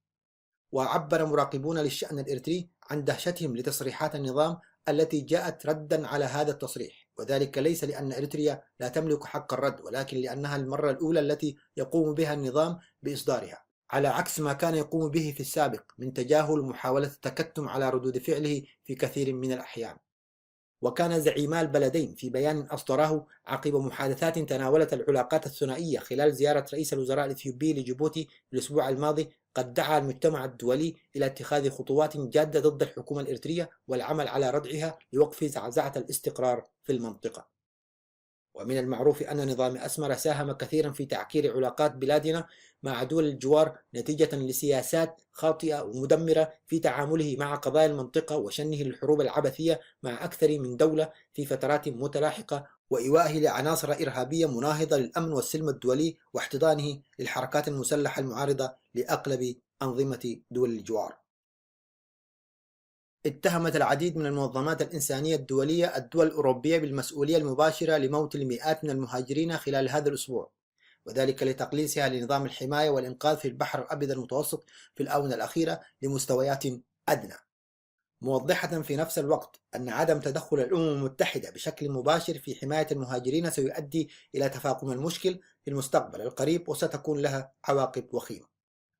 وعبر مراقبون للشأن الإريتري عن دهشتهم لتصريحات النظام التي جاءت ردا على هذا التصريح، وذلك ليس لأن إريتريا لا تملك حق الرد، ولكن لأنها المرة الأولى التي يقوم بها النظام بإصدارها، على عكس ما كان يقوم به في السابق من تجاهل محاولة التكتم على ردود فعله في كثير من الأحيان. وكان زعيما البلدين في بيان أصدره عقب محادثات تناولت العلاقات الثنائية خلال زيارة رئيس الوزراء الإثيوبي لجيبوتي الأسبوع الماضي، قد دعا المجتمع الدولي إلى اتخاذ خطوات جادة ضد الحكومة الإريترية والعمل على ردعها لوقف زعزعة الاستقرار في المنطقة. ومن المعروف أن نظام أسمر ساهم كثيرا في تعكير علاقات بلادنا مع دول الجوار نتيجة لسياسات خاطئة ومدمرة في تعامله مع قضايا المنطقة وشنه للحروب العبثية مع أكثر من دولة في فترات متلاحقة، وإيوائه لعناصر إرهابية مناهضة للأمن والسلم الدولي، واحتضانه للحركات المسلحة المعارضة لأغلب أنظمة دول الجوار. اتهمت العديد من المنظمات الإنسانية الدولية الدول الأوروبية بالمسؤولية المباشرة لموت المئات من المهاجرين خلال هذا الأسبوع، وذلك لتقليصها لنظام الحماية والإنقاذ في البحر الأبيض المتوسط في الآونة الأخيرة لمستويات أدنى، موضحة في نفس الوقت أن عدم تدخل الأمم المتحدة بشكل مباشر في حماية المهاجرين سيؤدي إلى تفاقم المشكل في المستقبل القريب وستكون لها عواقب وخيمة.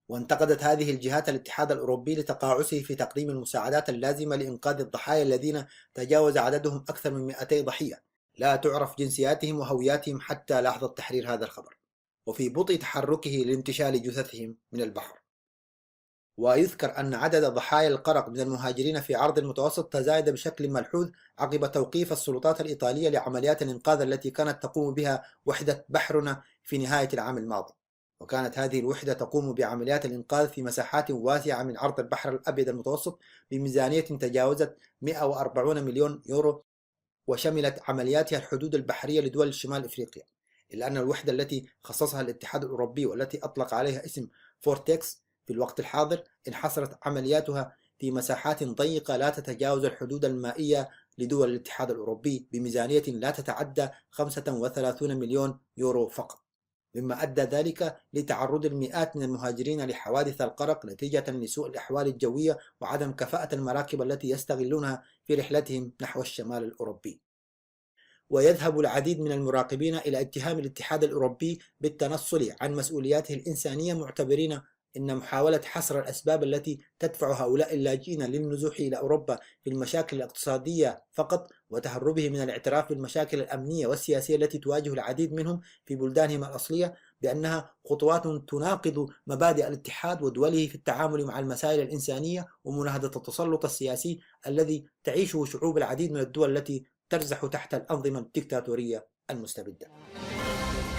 وانتقدت هذه الجهات الاتحاد الأوروبي لتقاعسه في تقديم المساعدات اللازمة لإنقاذ الضحايا الذين تجاوز عددهم أكثر من 200 ضحية لا تعرف جنسياتهم وهوياتهم حتى لحظة تحرير هذا الخبر، وفي بطء تحركه لانتشال جثثهم من البحر. ويذكر أن عدد ضحايا الغرق من المهاجرين في عرض المتوسط تزايد بشكل ملحوظ عقب توقيف السلطات الإيطالية لعمليات الإنقاذ التي كانت تقوم بها وحدة بحرنا في نهاية العام الماضي. وكانت هذه الوحدة تقوم بعمليات الإنقاذ في مساحات واسعة من عرض البحر الأبيض المتوسط بميزانية تجاوزت 140 مليون يورو، وشملت عملياتها الحدود البحرية لدول شمال إفريقيا، إلا أن الوحدة التي خصصها الاتحاد الأوروبي والتي أطلق عليها اسم فورتكس في الوقت الحاضر انحصرت عملياتها في مساحات ضيقة لا تتجاوز الحدود المائية لدول الاتحاد الأوروبي بميزانية لا تتعدى 35 مليون يورو فقط، مما أدى ذلك لتعرض المئات من المهاجرين لحوادث الغرق نتيجة لسوء الأحوال الجوية وعدم كفاءة المراكب التي يستغلونها في رحلتهم نحو الشمال الأوروبي. ويذهب العديد من المراقبين إلى اتهام الاتحاد الأوروبي بالتنصل عن مسؤولياته الإنسانية، معتبرين إن محاولة حصر الأسباب التي تدفع هؤلاء اللاجئين للنزوح إلى أوروبا في المشاكل الاقتصادية فقط، وتهربهم من الاعتراف بالمشاكل الأمنية والسياسية التي تواجه العديد منهم في بلدانهم الأصلية، بأنها خطوات تناقض مبادئ الاتحاد ودوله في التعامل مع المسائل الإنسانية ومناهضة التسلط السياسي الذي تعيشه شعوب العديد من الدول التي ترزح تحت الأنظمة الدكتاتورية المستبدة.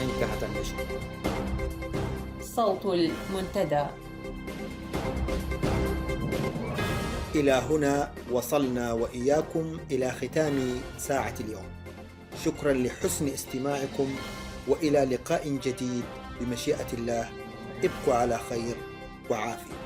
انتهت النشرة. صوت المنتدى. إلى هنا وصلنا وإياكم إلى ختام ساعة اليوم. شكرا لحسن استماعكم، وإلى لقاء جديد بمشيئة الله. ابقوا على خير وعافية.